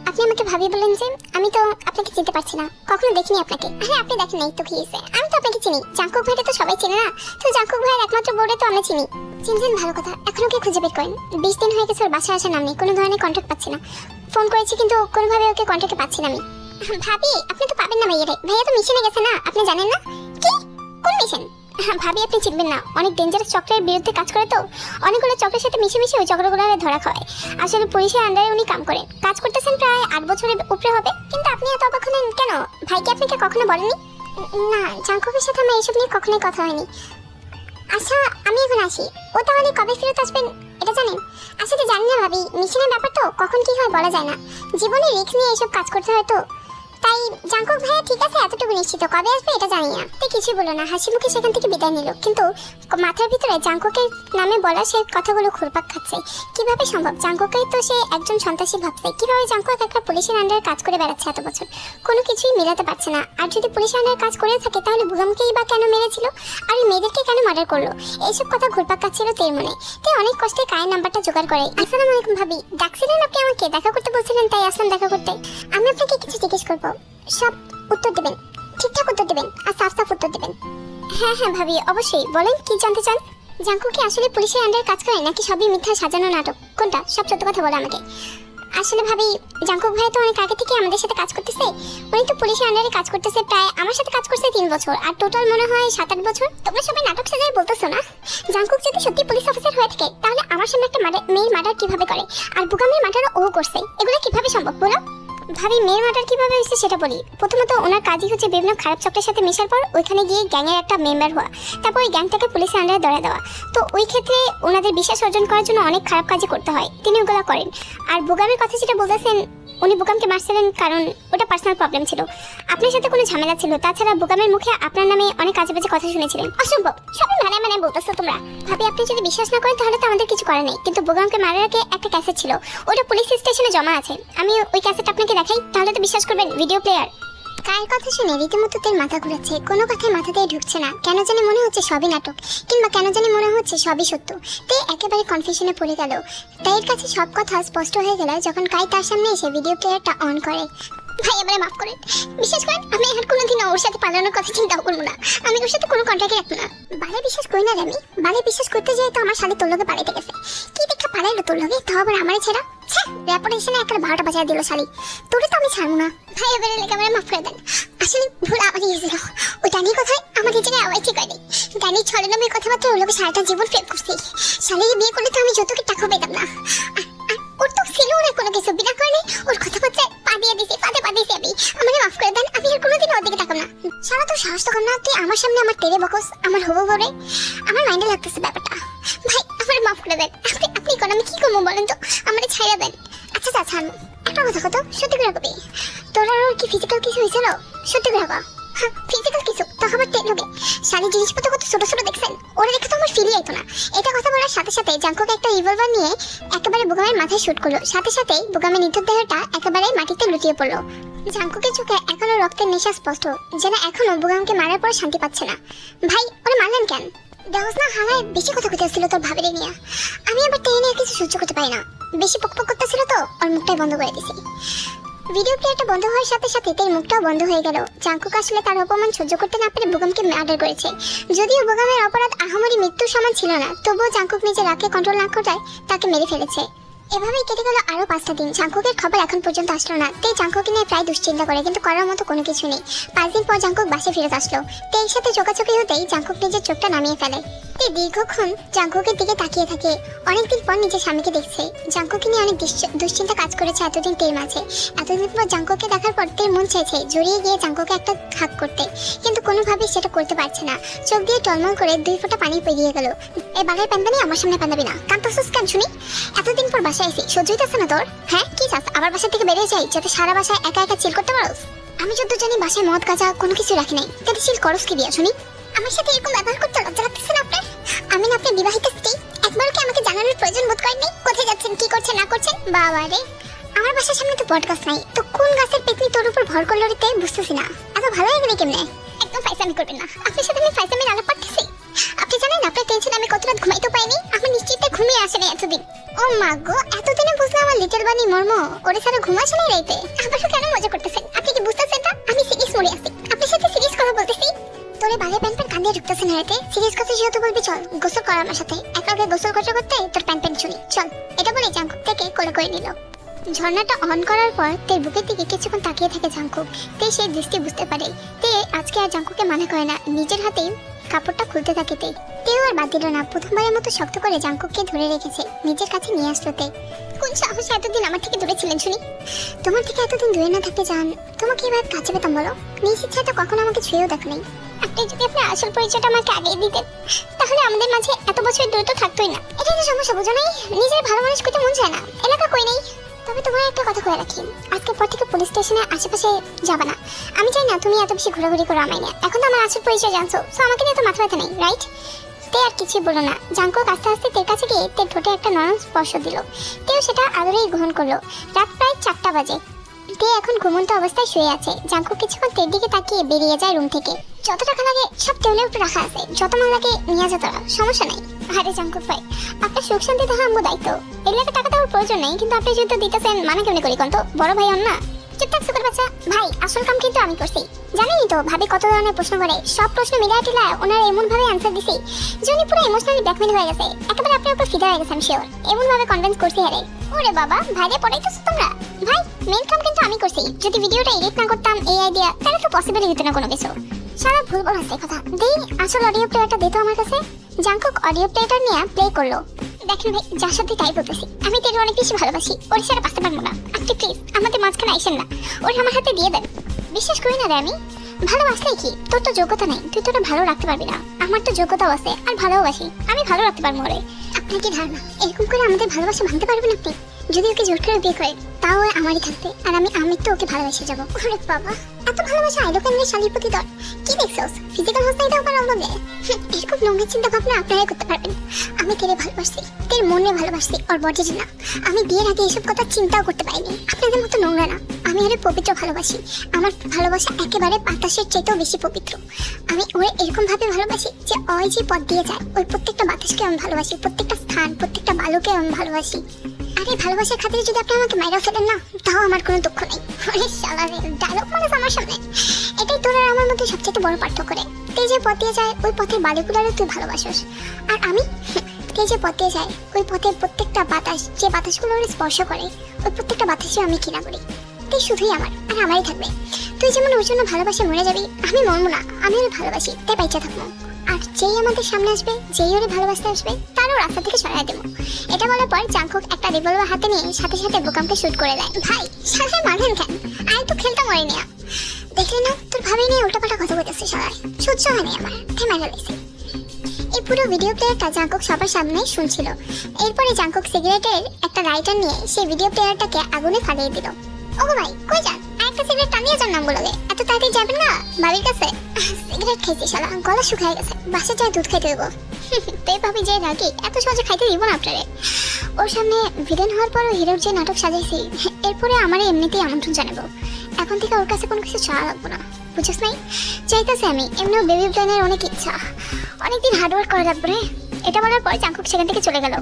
Speaker 1: আপনি আমাকে ভাবি বলেন যে? আমি তো আপনাকে চিনতে পারছি না, কখনো দেখিনি আপনাকে। আরে আপনি দেখেন নাই তো কি হয়েছে? আমি তো আপনাকে চিনি। জাঙ্কুক ভাইটা তো সবাই চেনে না, তো জাঙ্কুক ভাইয়ের একমাত্র বোর্ডে তো আমরা চিনি। চিনছেন, ভালো কথা। এখনো কি খুঁজে বের করেন? 20 দিন হয়ে গেছে ওর বাসায় আসার নাম নেই, কোনো ধরনের কন্ট্যাক্ট পাচ্ছি না। ফোন করেছি কিন্তু কোনোভাবে ওকে কন্ট্যাক্টে পাচ্ছি না আমি। ভাবি, আপনি তো পাবেন না ভাইয়ারে, ভাইয়া তো মিশনে গেছে না, আপনি জানেন না? কি? কোন মিশন? ভাবি, আপনি চিনবেন না, অনেক ডেঞ্জারাস চক্রের বিরুদ্ধে কাজ করে তো। অনেকগুলো চক্রের সাথে মিশে মিশে ওই চক্রগুলো ধরা খাওয়ায়। আসলে পুলিশের আন্ডারে উনি কাম করেন, কাজ করতেছেন প্রায় 8 বছরের উপরে হবে। কিন্তু আপনি এত অবাক হলেন কেন? ভাইকে আপনাকে কখনো বলেনি? না, জাঙ্কুকের সাথে আমার এইসব নিয়ে কখনোই কথা হয়নি। আচ্ছা, আমি এখন আসি। ও তাহলে কবে ফেরত আসবেন এটা জানেন? আসলে জানি না ভাবি, মিশনের ব্যাপার তো, কখন কি হয় বলা যায় না। জীবনে রিস্ক নিয়ে এসব কাজ করতে হয় তো। তাই জাঙ্কুক ভাইয়া ঠিক আছে, এতটুকু নিশ্চিত। কবে আসবে এটা জানি না। তাই কিছু বলো না, হাসি মুখে সেখান থেকে বিদায় নিল। কিন্তু মাথার ভিতরে জাঙ্কুকের নামে বলা সেই কথাগুলো ঘুরপাক খাচ্ছে। কিভাবে সম্ভব? জাঙ্কুকেই তো সে একজন সন্ত্রাসী ভাবছে। কিভাবে জাঙ্কুক একটা পুলিশের আন্ডারে কাজ করে বেড়াচ্ছে এত বছর? কোনো কিছুই মেলাতে পারছে না। আর যদি পুলিশের আন্ডারে কাজ করে থাকে তাহলে বুগামকেই বা কেন মেরেছিল? আর ওই মেয়েদেরকে কেন মার্ডার করলো? এইসব কথা ঘুরপাক খাচ্ছিল তের মনে। তাই অনেক কষ্টে কায়ের নাম্বারটা জোগাড় করে। আসসালামু আলাইকুম ভাবি, ডাকছিলেন আপনি আমাকে? দেখা করতে বলছিলেন, তাই আসলাম দেখা করতে। আমি আপনাকে কিছু জিজ্ঞেস করবো, সব উত্তর দেবেন, ঠিকঠাক উত্তর দেবেন, আর সাফ সাফ উত্তর দেবেন। হ্যাঁ হ্যাঁ ভাবি, অবশ্যই বলেন, কি জানতে চান? জাঙ্কুক কি আসলে পুলিশের আন্ডারে কাজ করে নাকি সবই মিথ্যা সাজানো নাটক? কোনটা? সব সত্য কথা বলে আমাকে। আসলে ভাবি, জাঙ্কুক ভাই তো অনেক আগে থেকে আমাদের সাথে কাজ করতেছে। উনি তো পুলিশের আন্ডারে কাজ করতেছে প্রায়, আমার সাথে কাজ করছে 3 বছর, আর টোটাল মনে হয় 7-8 বছর। তোমরা সবাই নাটক সাজায় বলতেছো না? জাঙ্কুক যদি সত্যি পুলিশ অফিসার হয়ে থাকে তাহলে আমার সামনে একটা মেয়ের মার্ডার কিভাবে করে? আর বুগামের মার্ডারও ও করছে, এগুলো কিভাবে সম্ভব বলো? ভাবি, মেয়ের মার্ডার কিভাবে হয়েছে সেটা বলি। প্রথমত ওনার কাজই হচ্ছে বিভিন্ন খারাপ চক্রের সাথে মেশার পর ওইখানে গিয়ে গ্যাংয়ের একটা মেম্বার হওয়া, তারপর ওই গ্যাংটাকে পুলিশের আন্ডারে ধরে দেওয়া। তো ওই ক্ষেত্রে ওনাদের বিশ্বাস অর্জন করার জন্য অনেক খারাপ কাজই করতে হয়, তিনি ওগুলো করেন। আর বুগামের কথা যেটা বলতেছেন, উনি বুগামকে মারছিলেন কারণ ওটা পার্সোনাল প্রবলেম ছিল, আপনার সাথে কোনো ঝামেলা ছিল। তাছাড়া বুগামের মুখে আপনার নামে অনেক আজে বাজে কথা শুনেছিলেন। অসম্ভব, সবই মানে বলতেছো তোমরা। ভাবি, আপনি যদি বিশ্বাস না করেন তাহলে তো আমাদের কিছু করার নেই। কিন্তু বুগামকে মারার আগে একটা ক্যাসেট ছিল, ওটা পুলিশ স্টেশনে জমা আছে। আমি ওই ক্যাসেট আপনাকে দেখাই, তাহলে তো বিশ্বাস করবেন। Video player. কায়ের কথা শুনে রীতিমতো তের মাথা ঘুরাচ্ছে। কোনো কথাই মাথা দিয়ে ঢুকছে না। কেন জানি মনে হচ্ছে সবই নাটক, কিংবা কেন জানি মনে হচ্ছে সবই সত্য। তে একেবারে কনফিউশনে পড়ে গেল। তাইয়ের কাছে সব কথা স্পষ্ট হয়ে গেল যখন কাই তার সামনে এসে ভিডিও প্লেয়ারটা অন করে। ভাই আমারে মাফ করেন, বিশ্বাস করেন আমি আর কোনোদিন ওর সাথে পালানোর কথা চিন্তাও করবো না, আমি ওর সাথে কোনো কন্ট্যাক্ট রাখবো না। বালে বিশ্বাস করি না রে আমি, বালে বিশ্বাস করতে যাই তো আমার শালি তোর লগে পালাইতে গেছে, কি দেখা পালাইলো তোর লগে, তো আবার আমারে ছেড়া, রেপুটেশনে একটা 12টা বাজায় দিল শালি, তোরে তো আমি ছাড়বো না। ভাই এবারে লেগে আমারে মাফ করে দেন, আসলে ভুল আমারই হয়েছিল, ওই ডানির কথায় আমার নিজেকে আওয়াজ ঠিক হয়নি, ডানির ছলনামের কথাবার্তা ওর লগে সারাটা জীবন ফেক করছি, শালিকে বিয়ে করলে তো আমি যতকে টাকা পেতাম না, ওর তো ছিল না কোনো কিছু, বিনা কারণে ওর কথাবার্তা পা দিয়ে দিছি, পাতে পা দিছি আমি, আমারে মাফ করে দেন, আমি আর কোনোদিন ওর দিকে তাকাম না। সারা তো সাহস তো কম না, তুই আমার সামনে আমার তেরে বকস, আমার হবু বলে, আমার মাইন্ডে লাগতেছে ব্যাপারটা, ভাই আমারে মাফ করে দেন, আপনি কোন আমি কি করবো বলেন তো, আমারে ছাইড়া দেন। আচ্ছা ছাড়বো, একটা কথা কত সত্যি করে কবি, তোর আর কি ফিজিক্যাল কিছু হয়েছিল, সত্যি করে কবা। হ্যাঁ ফিজিক্যাল কিছু তো আমার টেন হবে, শাড়ি জিনিসপত্র কত ছোট ছোট দেখছেন, ওরা দেখে তো আমার ফিলই আইতো না। এটা কথা বলার সাথে সাথে জাঙ্কুক একটা রিভলভার নিয়ে একেবারে বুগামের মাথায় শুট করলো, সাথে সাথেই বুগামের নিথর দেহটা একেবারে মাটিতে লুটিয়ে পড়লো। জাঙ্কুকের চোখে এখনো রক্তের নেশা স্পষ্ট, যেন এখনো বুগামকে মারার পর শান্তি পাচ্ছে না। ভাই ওরা মারলেন কেন? দেওয়াস না হালায় বেশি কথা কইতেছিল তোর ভাবিরে নিয়ে, আমি আবার টেনে নিয়ে কিছু সহ্য করতে পারি না, বেশি পক পক করতেছিল তো ওর মুখটাই বন্ধ করে দিছি। ভিডিও প্লেয়ারটা বন্ধ হওয়ার সাথে সাথে তার মুখটাও বন্ধ হয়ে গেল। জাঙ্কুক আসলে তার অপমান সহ্য করতে না পেরে বুগামকে মার্ডার করেছে। যদিও বুগামের অপরাধ আহামরি মৃত্যুর সমান ছিল না, তবুও জাঙ্কুক নিজের রাগকে কন্ট্রোল না করায় তাকে মেরে ফেলেছে। এভাবেই কেটে গেল আরো 5টা দিন। জাঙ্কুকের খবর এখন পর্যন্ত আসলো না, তাই জাঙ্কুকে নিয়ে প্রায় দুশ্চিন্তা করে, কিন্তু করার মতো কোনো কিছু নেই। 5 দিন পর জাঙ্কুক বাসে ফিরে আসলো, তের সাথে চোখাচোখি হতেই জাঙ্কুক নিজের চোখটা নামিয়ে ফেলে। তে দীর্ঘক্ষণ জাঙ্কুকের দিকে তাকিয়ে থাকে, অনেকদিন পর নিজের স্বামীকে দেখছে। জাঙ্কুকে নিয়ে অনেক দুশ্চিন্তা কাজ করেছে এতদিন তের মাঝে। এতদিন পর জাঙ্কুককে দেখার পর তের মন চাইছে জড়িয়ে গিয়ে জাঙ্কুকে একটা হাগ করতে, কিন্তু কোনোভাবেই সেটা করতে পারছে না। চোখ দিয়ে টলমল করে 2 ফোঁটা পানি পেরিয়ে গেল। এই বালের প্যান্দানি আমার সামনে প্যান্দাবি না, কাঁদতেছিস কেন শুনি? এতদিন পর বাসায় এসে সহ্যই আছে না তোর? হ্যাঁ কি চাস আবার বাসা থেকে বেরিয়ে যাই, যাতে সারা বাসায় একা একা চিল করতে পারোস? আমি যত জানি বাসায় মদ গাঁজা কোনো কিছু রাখি নাই, তাতে চিল করস কি দিয়া শুনি? আমার সাথে এরকম ব্যবহার করতে লজ্জা লাগতেছে না আপনার? আমি না আপনার বিবাহিত স্ত্রী, একবার কি আমাকে জানানোর প্রয়োজন বোধ করেন নাই কোথায় যাচ্ছেন, কি করছেন না করছেন? বাবা রে, আমার বাসার সামনে তো বট গাছ নাই, তো কোন গাছের পেতনি তোর উপর ভর করলো রে? বুঝতেছি না, এত ভালো লাগে না কেমনে? একদম ফাইসামি করবেন না, আপনার সাথে আমি ফাইসামির আলাপ করতেছি। আপনি জানেন আপনার টেনশন আমি কত রাত ঘুমাইতে পাইনি, আমি নিশ্চিত ঘুমিয়ে আসে না এতদিন। ও মা গো, এতদিনে বুঝলাম আমার লিটল বানি মর্ম, ওরে ছাড়া ঘুম আসে না রাইতে। আবার কেন মজা করতেছেন? আপনি কি বুঝতেছেন না আমি সিরিয়াস মরে আছি, আপনার সাথে সিরিয়াস কথা বলতেছি। তোরে বালে প্যান্ট প্যান্ট কাঁদিয়ে ঢুকতেছে না রাইতে, সিরিয়াস কথা যেহেতু বলবি চল গোসল কর আমার সাথে, একে গোসল করতে করতে তোর প্যান্ট প্যান্ট শুনি চল। এটা বলে জাঙ্কুক থেকে কোলে করে নিল। ঝর্ণাটা অন করার পর তের বুকের দিকে কিছুক্ষণ তাকিয়ে থাকে জাঙ্কুক। তে সেই দৃষ্টি বুঝতে পারে তে আজকে আর জাঙ্কুককে মানা করে না, নিজের হাতেই কাপড়টা খুলতে থাকে তেও আর বাদ দিল না, প্রথমবারের মতো শক্ত করে জাঙ্কুককে ধরে রেখেছে, নিজের কাছে নিয়ে আসলো তে। কোন সাহসে এতদিন আমার থেকে দূরে ছিলেন শুনি? তোমার থেকে এতদিন দূরে না থাকতে চান, তোমাকে এবার কাছে পেতাম বলো? নিজ ইচ্ছা তো কখনো আমাকে ছুঁয়েও দেখ নাই। আপনি যদি আপনার আসল পরিচয়টা আমাকে আগে দিতেন, তাহলে আমাদের মাঝে এত বছর দূরত্ব থাকতোই না। এটা তো সমস্যা বুঝো নাই, নিজের ভালো মানুষ করতে মন চায় না, এলাকা কই নেই। তবে তোমার একটা কথা কয়ে রাখি, আজকের পর থেকে পুলিশ স্টেশনের আশেপাশে যাবে না। আমি চাই না তুমি এত বেশি ঘোরাঘুরি করো আমায় নিয়ে, এখন তো আমার আসল পরিচয় জানছো, তো আমাকে নিয়ে তো মাথা ব্যথা নেই, রাইট? তে আর কিছুই বলো না। জাঙ্কুক আস্তে আস্তে তের কাছে গিয়ে তের ঠোঁটে একটা নরম স্পর্শ দিল, তেও সেটা আদরেই গ্রহণ করলো। রাত প্রায় 4টা বাজে, তে এখন ঘুমন্ত অবস্থায় শুয়ে আছে। জাঙ্কুক কিছুক্ষণ তের দিকে তাকিয়ে বেরিয়ে যায় রুম থেকে। যত টাকা লাগে সব টেবিলের উপর রাখা আছে, যত মাল লাগে নিয়ে যা তোরা, সমস্যা নাই। আরে জাঙ্কুক ভাই, আপনার সুখ শান্তি দেখা আমগো দায়িত্ব, এগুলোকে টাকা দেওয়ার প্রয়োজন নেই, কিন্তু আপনি যেহেতু দিতেছেন মানে কেমনি করি কোন তো বড় ভাই অন্য না। চুপ থাক সুখের বাচ্চা ভাই, আসল কাম কিন্তু আমি করছি। জানেনই তো ভাবি কত ধরনের প্রশ্ন করে, সব প্রশ্ন মিলাই টিলায় ওনার এমন ভাবে অ্যান্সার দিছি যে উনি পুরো ইমোশনালি ব্ল্যাকমেল হয়ে গেছে, একেবারে আপনার উপর ফিদা হয়ে গেছে আমি শিওর। এমন ভাবে কনভিন্স করছি আরে। ওরে বাবা, ভাইরে পড়াইতেছো তোমরা? ভাই মেইন কাম কিন্তু আমি করছি, যদি ভিডিওটা এডিট না করতাম এই আইডিয়া, তাহলে তো পসিবলই হতো না কোনো কিছু। সারা ভুল বলাছে কথা দেই, আসল অডিও প্লেয়ারটা দিত আমার কাছে। জাঙ্কুক অডিও প্লেয়ারটা নিয়ে প্লে করলো। দেখেন ভাই, যার সাথে তাই বলতেছি, আমি তেরে অনেক বেশি ভালোবাসি, ওর সাথে বাঁচতে পারবো না। আপনি প্লিজ আমাদের মাঝখানে আইসেন না, ওর আমার হাতে দিয়ে দেন। বিশ্বাস করি না রে আমি, ভালোবাসলে কি তোর তো যোগ্যতা নেই, তুই তোরা ভালো রাখতে পারবি না। আমার তো যোগ্যতাও আছে আর ভালোবাসি, আমি ভালো রাখতে পারবো ওরে। আপনার কি ধারণা এরকম করে আমাদের ভালোবাসা ভাঙতে পারবেন আপনি? যদি ওকে জোর করে বিয়ে করে তাও আমারই থাকতে, আর আমি তো ওকে ভালোবেসে যাবো। ওরে বাবা, এত ভালোবাসা আইলো কেন শালির প্রতি তোর? কি দেখছস? ফিজিক্যাল হোস্টাইটাও পারো বলে? এরকম নোংরা চিন্তা ভাবনা আপনারাই করতে পারবেন। আমি তেরে ভালোবাসি, তের মনে ভালোবাসি, ওর বডির না। আমি বিয়ের আগে এসব কথা চিন্তাও করতে পারিনি। আপনাদের মতো নোংরা না, আমি আরে পবিত্র ভালোবাসি। আমার ভালোবাসা একেবারে বাতাসের চাইতেও বেশি পবিত্র। আমি ওরে এরকম ভাবে ভালোবাসি যে ওই যে পথ দিয়ে যায় ওই প্রত্যেকটা বাতাসকে আমি ভালোবাসি, প্রত্যেকটা স্থান, প্রত্যেকটা বালুকে আমি ভালোবাসি। আরে ভালোবাসার খাতিরে যদি আপনি আমাকে মাইরা ফেলেন না, তাও আমার কোনো দুঃখ নেই। আরে শালা রে, ডায়লগ মানে আমার সামনে। এটাই তোর আর আমার মধ্যে সবচেয়ে বড় পার্থক্য রে। তুই যে পথ দিয়ে যায় ওই পথের বালিগুলোরও তুই ভালোবাসিস, আর আমি তুই যে পথ দিয়ে যায় ওই পথের প্রত্যেকটা বাতাস, যে বাতাসগুলো ওর স্পর্শ করে, ওই প্রত্যেকটা বাতাসই আমি ঘৃণা করি। তুই শুধুই আমার, আর আমারই থাকবে। তুই যেমন ওর জন্য ভালোবাসে মরে যাবি, আমি মরবো না, আমি ওর ভালোবাসি তাই বাইচা থাকবো। আর যেই আমাদের সামনে আসবে, যেই ওরে ভালোবাসতে আসবে, তারও রাস্তা থেকে সরাই দেবো। এটা বলার পর জাংকুক একটা রিভলভার হাতে নিয়ে সাথে সাথে বোকামকে শুট করে দেয়। ভাই সাথে মারলেন কেন? আয় তো খেলতে মরে নিয়া। দেখলি না তোর ভাবি নিয়ে উল্টাপাল্টা কথা বলতেছে সবাই, সহ্য হয়নি আমার, তাই মারা দিয়েছে। এই পুরো ভিডিও প্লেয়ারটা জাংকুক সবার সামনে শুনছিল। এরপরে জাংকুক সিগারেটের একটা লাইটার নিয়ে সেই ভিডিও প্লেয়ারটাকে আগুনে ফালিয়ে দিল। ওগো ভাই কই যান? আরেকটা সিগারেট টানিয়ে যান নামগুলোকে, এত তাড়াতাড়ি যাবেন না বাড়ির কাছে? সিগারেট খাইছি শালা, গলা শুকায় গেছে, বাসা যায় দুধ খাইতে দেবো। তাই ভাবি যে নাকি এত সহজে খাইতে দিব না আপনারে। ওর সামনে ভিলেন হওয়ার পরও হিরোর যে নাটক সাজাইছি, এরপরে আমারই এমনিতেই আমন্ত্রণ জানাবো। এখন থেকে ওর কাছে কোনো কিছু চাওয়া লাগবো না, বুঝছিস নাই? চাইতেছে আমি, এমনিও বেবি প্ল্যানের অনেক ইচ্ছা, অনেকদিন হার্ডওয়ার্ক করা লাগবে রে। এটা বলার পর জাংকুক সেখান থেকে চলে গেল।